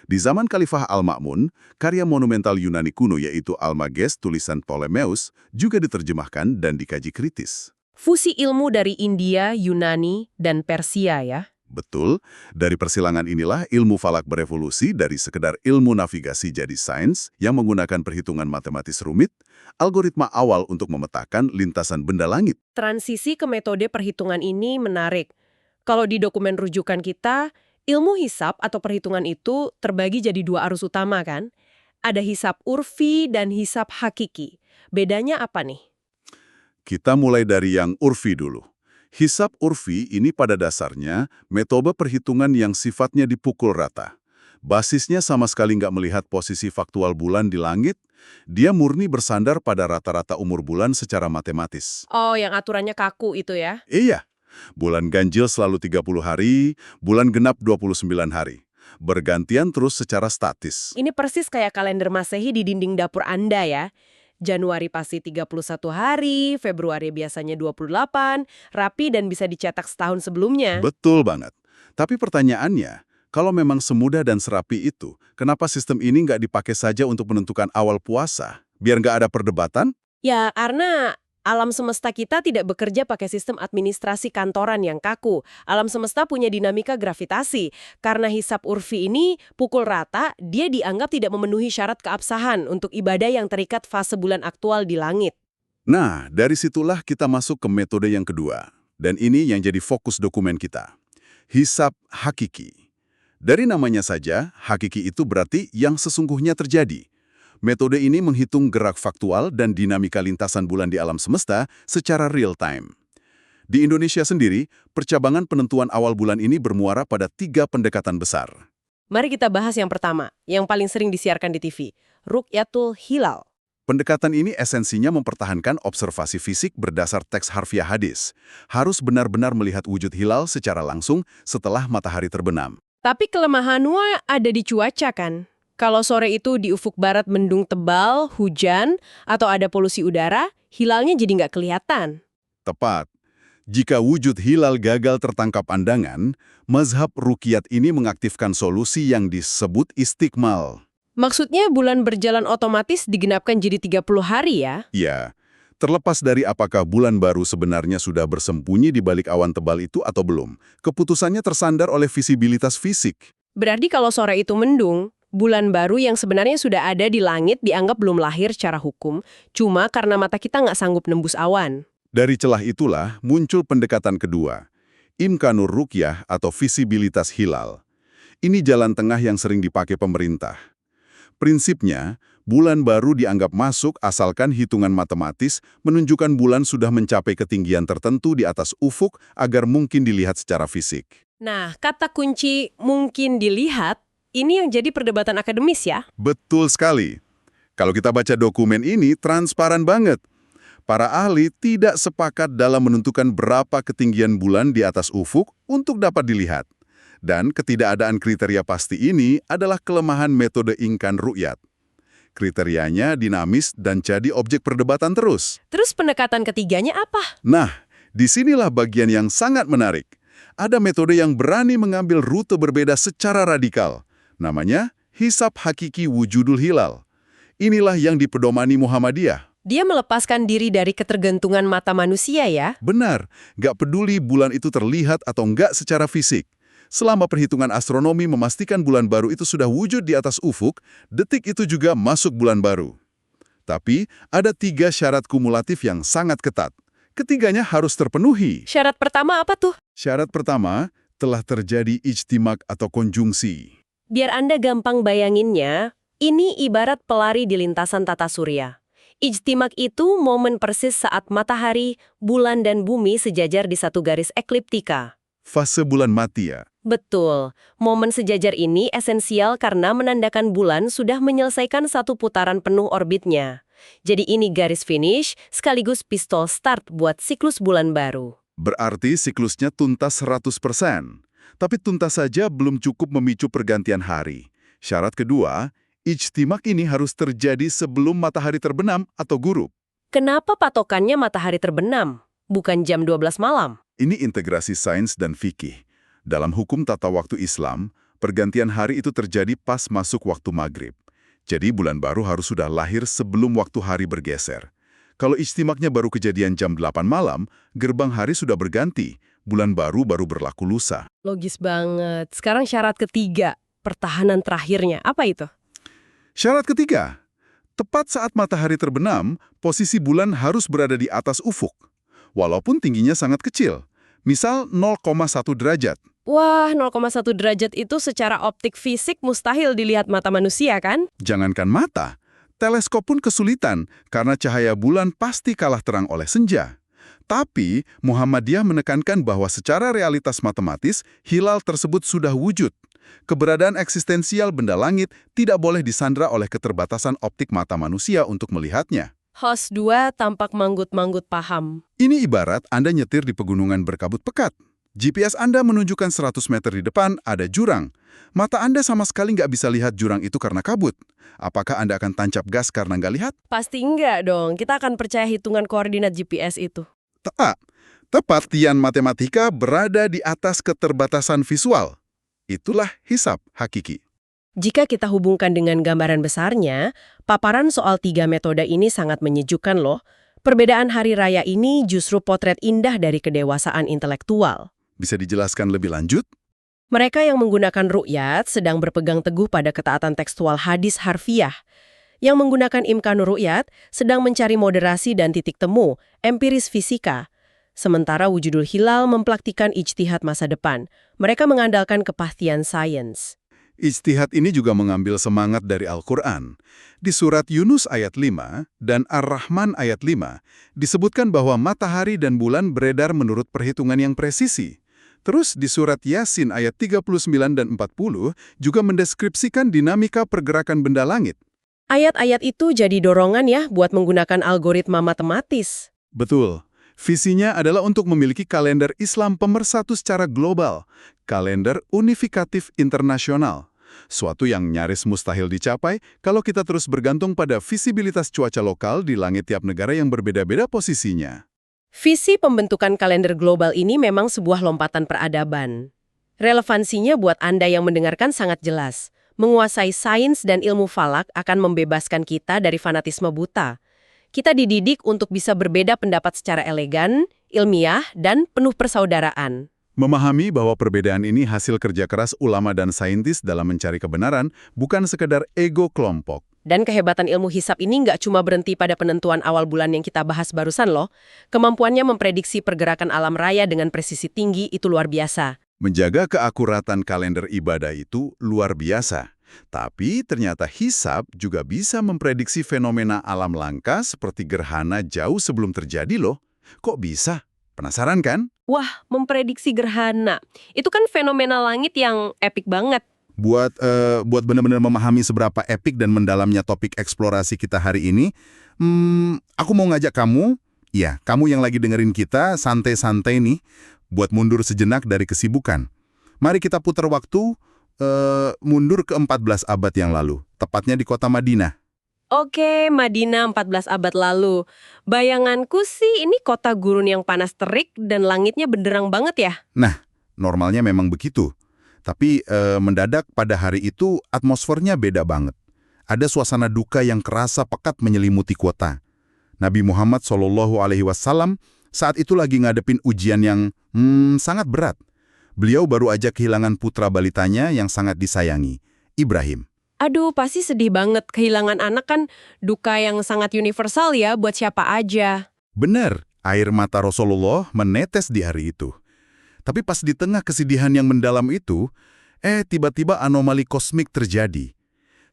Di zaman Khalifah Al-Ma'mun, karya monumental Yunani kuno yaitu Almagest tulisan Ptolemeus juga diterjemahkan dan dikaji kritis. Fusi ilmu dari India, Yunani, dan Persia ya. Betul, dari persilangan inilah ilmu falak berevolusi dari sekedar ilmu navigasi jadi sains yang menggunakan perhitungan matematis rumit, algoritma awal untuk memetakan lintasan benda langit. Transisi ke metode perhitungan ini menarik. Kalau di dokumen rujukan kita, ilmu hisab atau perhitungan itu terbagi jadi dua arus utama kan? Ada hisab urfi dan hisab hakiki. Bedanya apa nih? Kita mulai dari yang urfi dulu. Hisab urfi ini pada dasarnya metode perhitungan yang sifatnya dipukul rata. Basisnya sama sekali nggak melihat posisi faktual bulan di langit, dia murni bersandar pada rata-rata umur bulan secara matematis. Oh, yang aturannya kaku itu ya? Iya, bulan ganjil selalu 30 hari, bulan genap 29 hari. Bergantian terus secara statis. Ini persis kayak kalender Masehi di dinding dapur Anda ya. Januari pasti 31 hari, Februari biasanya 28, rapi dan bisa dicetak setahun sebelumnya. Betul banget. Tapi pertanyaannya, kalau memang semudah dan serapi itu, kenapa sistem ini nggak dipakai saja untuk menentukan awal puasa? Biar nggak ada perdebatan? Ya, karena alam semesta kita tidak bekerja pakai sistem administrasi kantoran yang kaku. Alam semesta punya dinamika gravitasi. Karena hisab urfi ini pukul rata, dia dianggap tidak memenuhi syarat keabsahan untuk ibadah yang terikat fase bulan aktual di langit. Nah, dari situlah kita masuk ke metode yang kedua. Dan ini yang jadi fokus dokumen kita. Hisab hakiki. Dari namanya saja, hakiki itu berarti yang sesungguhnya terjadi. Metode ini menghitung gerak faktual dan dinamika lintasan bulan di alam semesta secara real time. Di Indonesia sendiri, percabangan penentuan awal bulan ini bermuara pada 3 pendekatan besar. Mari kita bahas yang pertama, yang paling sering disiarkan di TV, Ruqyatul Hilal. Pendekatan ini esensinya mempertahankan observasi fisik berdasar teks harfiah hadis. Harus benar-benar melihat wujud hilal secara langsung setelah matahari terbenam. Tapi kelemahannya ada di cuaca kan? Kalau sore itu di ufuk barat mendung tebal, hujan, atau ada polusi udara, hilalnya jadi nggak kelihatan. Tepat. Jika wujud hilal gagal tertangkap pandangan, mazhab ruqyat ini mengaktifkan solusi yang disebut istikmal. Maksudnya bulan berjalan otomatis digenapkan jadi 30 hari ya? Ya, terlepas dari apakah bulan baru sebenarnya sudah bersembunyi di balik awan tebal itu atau belum, keputusannya tersandar oleh visibilitas fisik. Berarti kalau sore itu mendung, bulan baru yang sebenarnya sudah ada di langit dianggap belum lahir secara hukum, cuma karena mata kita nggak sanggup nembus awan. Dari celah itulah muncul pendekatan kedua, imkanur ruqyah atau visibilitas hilal. Ini jalan tengah yang sering dipakai pemerintah. Prinsipnya, bulan baru dianggap masuk asalkan hitungan matematis menunjukkan bulan sudah mencapai ketinggian tertentu di atas ufuk agar mungkin dilihat secara fisik. Nah, kata kunci mungkin dilihat, ini yang jadi perdebatan akademis ya? Betul sekali. Kalau kita baca dokumen ini, transparan banget. Para ahli tidak sepakat dalam menentukan berapa ketinggian bulan di atas ufuk untuk dapat dilihat. Dan ketidakadaan kriteria pasti ini adalah kelemahan metode ingkan ruqyat. Kriterianya dinamis dan jadi objek perdebatan terus. Terus pendekatan ketiganya apa? Nah, disinilah bagian yang sangat menarik. Ada metode yang berani mengambil rute berbeda secara radikal. Namanya hisab hakiki wujudul hilal. Inilah yang dipedomani Muhammadiyah. Dia melepaskan diri dari ketergantungan mata manusia ya? Benar, nggak peduli bulan itu terlihat atau nggak secara fisik. Selama perhitungan astronomi memastikan bulan baru itu sudah wujud di atas ufuk, detik itu juga masuk bulan baru. Tapi ada 3 syarat kumulatif yang sangat ketat. Ketiganya harus terpenuhi. Syarat pertama apa tuh? Syarat pertama, telah terjadi ijtimak atau konjungsi. Biar Anda gampang bayanginnya, ini ibarat pelari di lintasan tata surya. Ijtimak itu momen persis saat matahari, bulan, dan bumi sejajar di satu garis ekliptika. Fase bulan mati ya. Betul. Momen sejajar ini esensial karena menandakan bulan sudah menyelesaikan satu putaran penuh orbitnya. Jadi ini garis finish sekaligus pistol start buat siklus bulan baru. Berarti siklusnya tuntas 100%. Tapi tuntas saja belum cukup memicu pergantian hari. Syarat kedua, ijtimak ini harus terjadi sebelum matahari terbenam atau gurub. Kenapa patokannya matahari terbenam, bukan jam 12 malam? Ini integrasi sains dan fikih. Dalam hukum tata waktu Islam, pergantian hari itu terjadi pas masuk waktu maghrib. Jadi bulan baru harus sudah lahir sebelum waktu hari bergeser. Kalau ijtimaknya baru kejadian jam 8 malam, gerbang hari sudah berganti. bulan baru berlaku lusa. Logis banget. Sekarang syarat ketiga, pertahanan terakhirnya. Apa itu? Syarat ketiga, tepat saat matahari terbenam, posisi bulan harus berada di atas ufuk. Walaupun tingginya sangat kecil, misal 0,1 derajat. Wah, 0,1 derajat itu secara optik fisik mustahil dilihat mata manusia kan? Jangankan mata, teleskop pun kesulitan karena cahaya bulan pasti kalah terang oleh senja. Tapi, Muhammadiyah menekankan bahwa secara realitas matematis, hilal tersebut sudah wujud. Keberadaan eksistensial benda langit tidak boleh disandra oleh keterbatasan optik mata manusia untuk melihatnya. Host 2 tampak manggut-manggut paham. Ini ibarat Anda nyetir di pegunungan berkabut pekat. GPS Anda menunjukkan 100 meter di depan ada jurang. Mata Anda sama sekali nggak bisa lihat jurang itu karena kabut. Apakah Anda akan tancap gas karena nggak lihat? Pasti enggak dong, kita akan percaya hitungan koordinat GPS itu. Tepat tian matematika berada di atas keterbatasan visual. Itulah hisab hakiki. Jika kita hubungkan dengan gambaran besarnya, paparan soal 3 metode ini sangat menyejukkan loh. Perbedaan hari raya ini justru potret indah dari kedewasaan intelektual. Bisa dijelaskan lebih lanjut? Mereka yang menggunakan ru'yat sedang berpegang teguh pada ketaatan tekstual hadis harfiah. Yang menggunakan imkanur ru'yat sedang mencari moderasi dan titik temu, empiris fisika. Sementara wujudul hilal mempraktikkan ijtihad masa depan. Mereka mengandalkan kepastian sains. Ijtihad ini juga mengambil semangat dari Al-Quran. Di surat Yunus ayat 5 dan Ar-Rahman ayat 5 disebutkan bahwa matahari dan bulan beredar menurut perhitungan yang presisi. Terus di surat Yasin ayat 39 dan 40 juga mendeskripsikan dinamika pergerakan benda langit. Ayat-ayat itu jadi dorongan ya buat menggunakan algoritma matematis. Betul. Visinya adalah untuk memiliki kalender Islam pemersatu secara global, kalender unifikatif internasional. Suatu yang nyaris mustahil dicapai kalau kita terus bergantung pada visibilitas cuaca lokal di langit tiap negara yang berbeda-beda posisinya. Visi pembentukan kalender global ini memang sebuah lompatan peradaban. Relevansinya buat Anda yang mendengarkan sangat jelas. Menguasai sains dan ilmu falak akan membebaskan kita dari fanatisme buta. Kita dididik untuk bisa berbeda pendapat secara elegan, ilmiah, dan penuh persaudaraan. Memahami bahwa perbedaan ini hasil kerja keras ulama dan saintis dalam mencari kebenaran, bukan sekedar ego kelompok. Dan kehebatan ilmu hisab ini nggak cuma berhenti pada penentuan awal bulan yang kita bahas barusan loh. Kemampuannya memprediksi pergerakan alam raya dengan presisi tinggi itu luar biasa. Menjaga keakuratan kalender ibadah itu luar biasa. Tapi ternyata hisab juga bisa memprediksi fenomena alam langka seperti gerhana jauh sebelum terjadi loh. Kok bisa? Penasaran kan? Wah, memprediksi gerhana. Itu kan fenomena langit yang epik banget. Buat benar-benar memahami seberapa epik dan mendalamnya topik eksplorasi kita hari ini, aku mau ngajak kamu, ya kamu yang lagi dengerin kita, santai-santai nih, buat mundur sejenak dari kesibukan. Mari kita putar waktu, mundur ke 14 abad yang lalu, tepatnya di kota Madinah. Oke, Madinah 14 abad lalu. Bayanganku sih ini kota gurun yang panas terik dan langitnya benderang banget ya. Nah, normalnya memang begitu. Tapi mendadak pada hari itu atmosfernya beda banget. Ada suasana duka yang kerasa pekat menyelimuti kota. Nabi Muhammad SAW saat itu lagi ngadepin ujian yang sangat berat. Beliau baru aja kehilangan putra balitanya yang sangat disayangi, Ibrahim. Aduh, pasti sedih banget. Kehilangan anak kan duka yang sangat universal ya buat siapa aja. Benar, air mata Rasulullah menetes di hari itu. Tapi pas di tengah kesedihan yang mendalam itu, tiba-tiba anomali kosmik terjadi.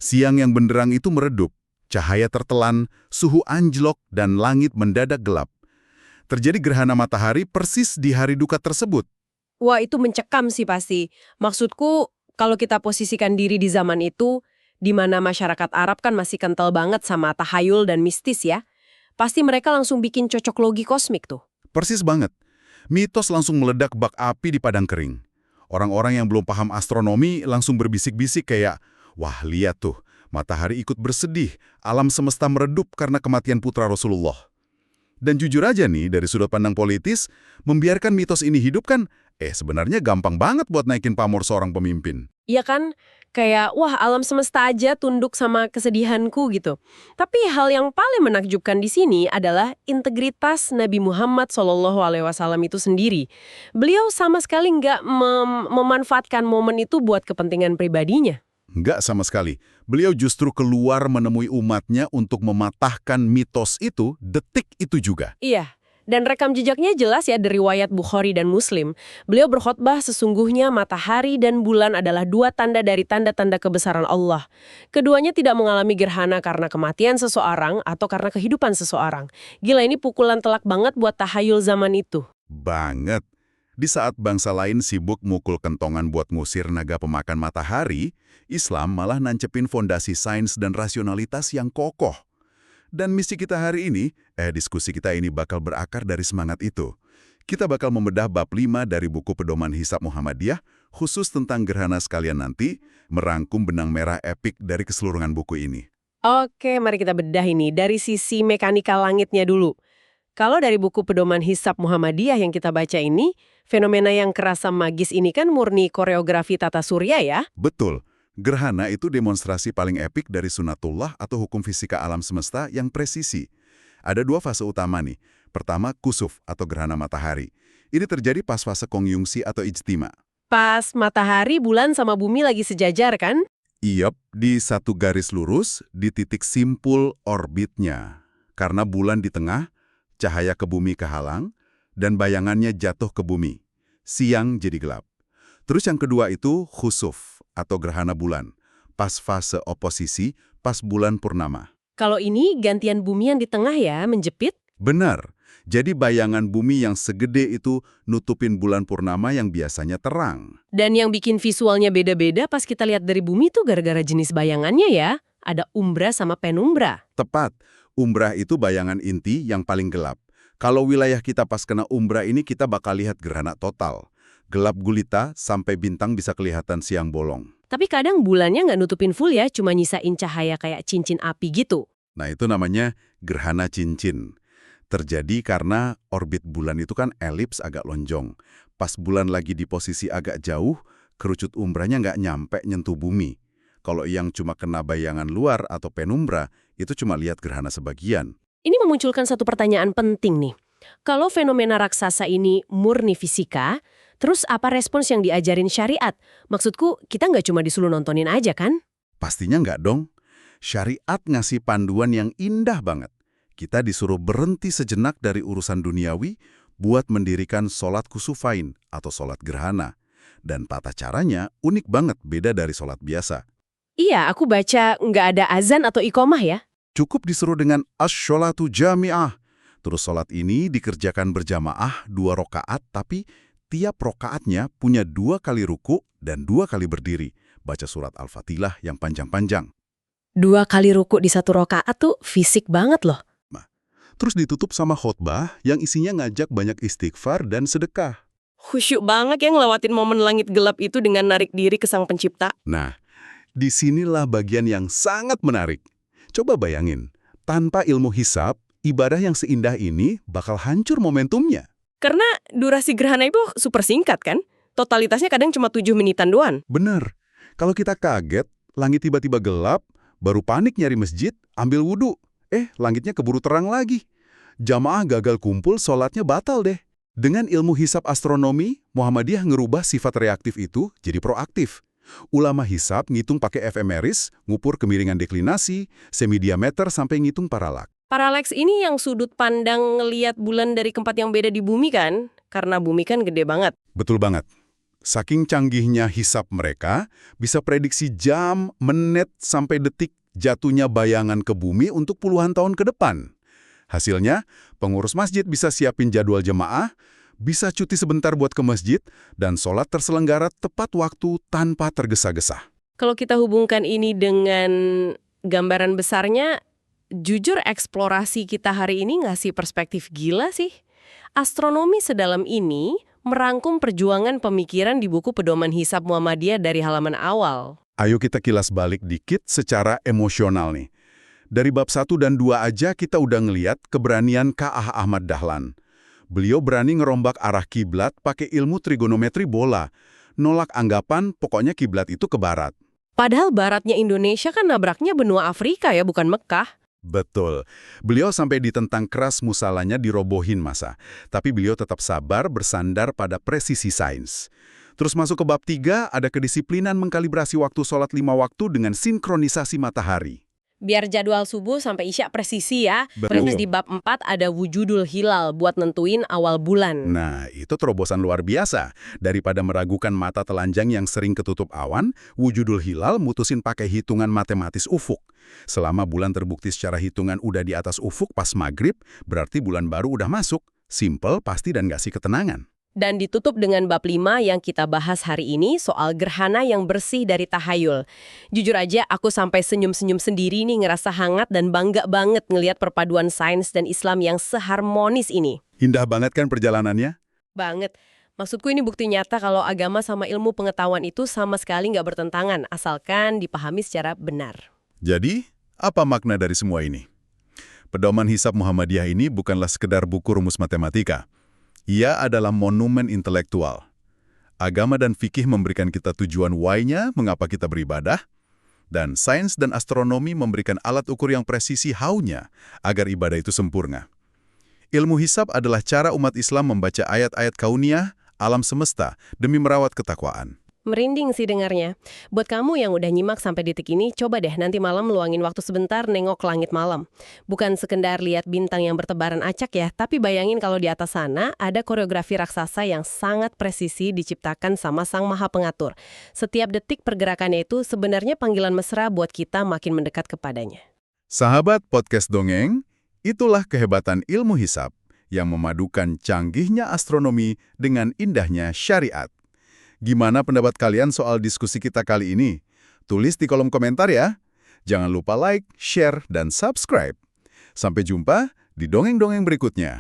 Siang yang benderang itu meredup, cahaya tertelan, suhu anjlok, dan langit mendadak gelap. Terjadi gerhana matahari persis di hari duka tersebut. Wah, itu mencekam sih pasti. Maksudku, kalau kita posisikan diri di zaman itu, di mana masyarakat Arab kan masih kental banget sama tahayul dan mistis ya, pasti mereka langsung bikin cocok logi kosmik tuh. Persis banget. Mitos langsung meledak bak api di padang kering. Orang-orang yang belum paham astronomi langsung berbisik-bisik kayak, wah lihat tuh, matahari ikut bersedih, alam semesta meredup karena kematian putra Rasulullah. Dan jujur aja nih, dari sudut pandang politis, membiarkan mitos ini hidup kan, sebenarnya gampang banget buat naikin pamor seorang pemimpin. Iya kan? Kayak, wah alam semesta aja tunduk sama kesedihanku gitu. Tapi hal yang paling menakjubkan di sini adalah integritas Nabi Muhammad SAW itu sendiri. Beliau sama sekali nggak memanfaatkan momen itu buat kepentingan pribadinya. Nggak sama sekali. Beliau justru keluar menemui umatnya untuk mematahkan mitos itu detik itu juga. Iya. Dan rekam jejaknya jelas ya dari riwayat Bukhari dan Muslim. Beliau berkhotbah sesungguhnya matahari dan bulan adalah dua tanda dari tanda-tanda kebesaran Allah. Keduanya tidak mengalami gerhana karena kematian seseorang atau karena kehidupan seseorang. Gila, ini pukulan telak banget buat tahayul zaman itu. Banget. Di saat bangsa lain sibuk mukul kentongan buat ngusir naga pemakan matahari, Islam malah nancepin fondasi sains dan rasionalitas yang kokoh. Dan misi kita hari ini, diskusi kita ini bakal berakar dari semangat itu. Kita bakal membedah bab 5 dari buku Pedoman Hisab Muhammadiyah, khusus tentang gerhana sekalian nanti, merangkum benang merah epik dari keseluruhan buku ini. Oke, mari kita bedah ini dari sisi mekanika langitnya dulu. Kalau dari buku Pedoman Hisab Muhammadiyah yang kita baca ini, fenomena yang kerasa magis ini kan murni koreografi tata surya ya? Betul. Gerhana itu demonstrasi paling epik dari sunatullah atau hukum fisika alam semesta yang presisi. Ada dua fase utama nih. Pertama, kusuf atau gerhana matahari. Ini terjadi pas fase konjungsi atau ijtima. Pas matahari, bulan sama bumi lagi sejajar kan? Iyap, di satu garis lurus, di titik simpul orbitnya. Karena bulan di tengah, cahaya ke bumi kehalang, dan bayangannya jatuh ke bumi. Siang jadi gelap. Terus yang kedua itu khusuf atau gerhana bulan. Pas fase oposisi, pas bulan purnama. Kalau ini gantian bumi yang di tengah ya, menjepit? Benar. Jadi bayangan bumi yang segede itu nutupin bulan purnama yang biasanya terang. Dan yang bikin visualnya beda-beda pas kita lihat dari bumi tuh gara-gara jenis bayangannya ya. Ada umbra sama penumbra. Tepat. Umbrah itu bayangan inti yang paling gelap. Kalau wilayah kita pas kena umbra ini kita bakal lihat gerhana total. Gelap gulita sampai bintang bisa kelihatan siang bolong. Tapi kadang bulannya nggak nutupin full ya, cuma nyisain cahaya kayak cincin api gitu. Nah itu namanya gerhana cincin. Terjadi karena orbit bulan itu kan elips agak lonjong. Pas bulan lagi di posisi agak jauh, kerucut umbranya nggak nyampe nyentuh bumi. Kalau yang cuma kena bayangan luar atau penumbra, itu cuma lihat gerhana sebagian. Ini memunculkan satu pertanyaan penting nih. Kalau fenomena raksasa ini murni fisika, terus apa respons yang diajarin syariat? Maksudku, kita nggak cuma disuruh nontonin aja kan? Pastinya nggak dong. Syariat ngasih panduan yang indah banget. Kita disuruh berhenti sejenak dari urusan duniawi buat mendirikan sholat kusufain atau sholat gerhana. Dan tata caranya unik banget, beda dari sholat biasa. Iya, aku baca nggak ada azan atau iqomah ya. Cukup disuruh dengan as-sholatu jami'ah. Terus sholat ini dikerjakan berjamaah 2 rakaat, tapi tiap rakaatnya punya 2 kali ruku dan 2 kali berdiri. Baca surat Al-Fatihah yang panjang-panjang. 2 kali ruku di 1 rakaat tuh fisik banget loh. Terus ditutup sama khotbah yang isinya ngajak banyak istighfar dan sedekah. Khusyuk banget ya ngelewatin momen langit gelap itu dengan narik diri ke Sang Pencipta. Nah, disinilah bagian yang sangat menarik. Coba bayangin, tanpa ilmu hisab, ibadah yang seindah ini bakal hancur momentumnya. Karena durasi gerhana itu super singkat kan? Totalitasnya kadang cuma 7 menitan doang. Bener. Kalau kita kaget, langit tiba-tiba gelap, baru panik nyari masjid, ambil wudhu. Langitnya keburu terang lagi. Jamaah gagal kumpul, sholatnya batal deh. Dengan ilmu hisab astronomi, Muhammadiyah ngerubah sifat reaktif itu jadi proaktif. Ulama hisab ngitung pakai efemeris, ngukur kemiringan deklinasi, semidiameter sampai ngitung paralak. Paralaks ini yang sudut pandang ngelihat bulan dari tempat yang beda di bumi kan? Karena bumi kan gede banget. Betul banget. Saking canggihnya hisab mereka, bisa prediksi jam, menit, sampai detik jatuhnya bayangan ke bumi untuk puluhan tahun ke depan. Hasilnya, pengurus masjid bisa siapin jadwal jemaah, bisa cuti sebentar buat ke masjid, dan sholat terselenggara tepat waktu tanpa tergesa-gesa. Kalau kita hubungkan ini dengan gambaran besarnya, jujur eksplorasi kita hari ini ngasih perspektif gila sih. Astronomi sedalam ini merangkum perjuangan pemikiran di buku Pedoman Hisab Muhammadiyah dari halaman awal. Ayo kita kilas balik dikit secara emosional nih. Dari bab 1 dan 2 aja kita udah ngeliat keberanian K.A. Ahmad Dahlan. Beliau berani ngerombak arah kiblat pakai ilmu trigonometri bola. nolak anggapan pokoknya kiblat itu ke barat. Padahal baratnya Indonesia kan nabraknya benua Afrika ya, bukan Mekah. Betul. Beliau sampai ditentang keras musalanya dirobohin masa. Tapi beliau tetap sabar bersandar pada presisi sains. Terus masuk ke bab 3, ada kedisiplinan mengkalibrasi waktu sholat 5 waktu dengan sinkronisasi matahari. Biar jadwal subuh sampai isya presisi ya. Betul. Terus di bab 4 ada wujudul hilal buat nentuin awal bulan. Nah, itu terobosan luar biasa. Daripada meragukan mata telanjang yang sering ketutup awan, wujudul hilal mutusin pakai hitungan matematis ufuk. Selama bulan terbukti secara hitungan udah di atas ufuk pas maghrib, berarti bulan baru udah masuk. Simple, pasti, dan ngasih ketenangan. Dan ditutup dengan bab 5 yang kita bahas hari ini soal gerhana yang bersih dari tahayul. Jujur aja aku sampai senyum-senyum sendiri nih, ngerasa hangat dan bangga banget ngelihat perpaduan sains dan Islam yang seharmonis ini. Indah banget kan perjalanannya? Banget. Maksudku ini bukti nyata kalau agama sama ilmu pengetahuan itu sama sekali nggak bertentangan, asalkan dipahami secara benar. Jadi, apa makna dari semua ini? Pedoman Hisab Muhammadiyah ini bukanlah sekedar buku rumus matematika. Ia adalah monumen intelektual. Agama dan fikih memberikan kita tujuan why-nya, mengapa kita beribadah, dan sains dan astronomi memberikan alat ukur yang presisi how-nya, agar ibadah itu sempurna. Ilmu hisab adalah cara umat Islam membaca ayat-ayat kauniyah, alam semesta, demi merawat ketakwaan. Merinding sih dengarnya. Buat kamu yang udah nyimak sampai detik ini, coba deh nanti malam luangin waktu sebentar nengok langit malam. Bukan sekedar lihat bintang yang bertebaran acak ya, tapi bayangin kalau di atas sana ada koreografi raksasa yang sangat presisi diciptakan sama Sang Maha Pengatur. Setiap detik pergerakannya itu sebenarnya panggilan mesra buat kita makin mendekat kepadanya. Sahabat Podcast Dongeng, itulah kehebatan ilmu hisab yang memadukan canggihnya astronomi dengan indahnya syariat. Gimana pendapat kalian soal diskusi kita kali ini? Tulis di kolom komentar ya. Jangan lupa like, share, dan subscribe. Sampai jumpa di dongeng-dongeng berikutnya.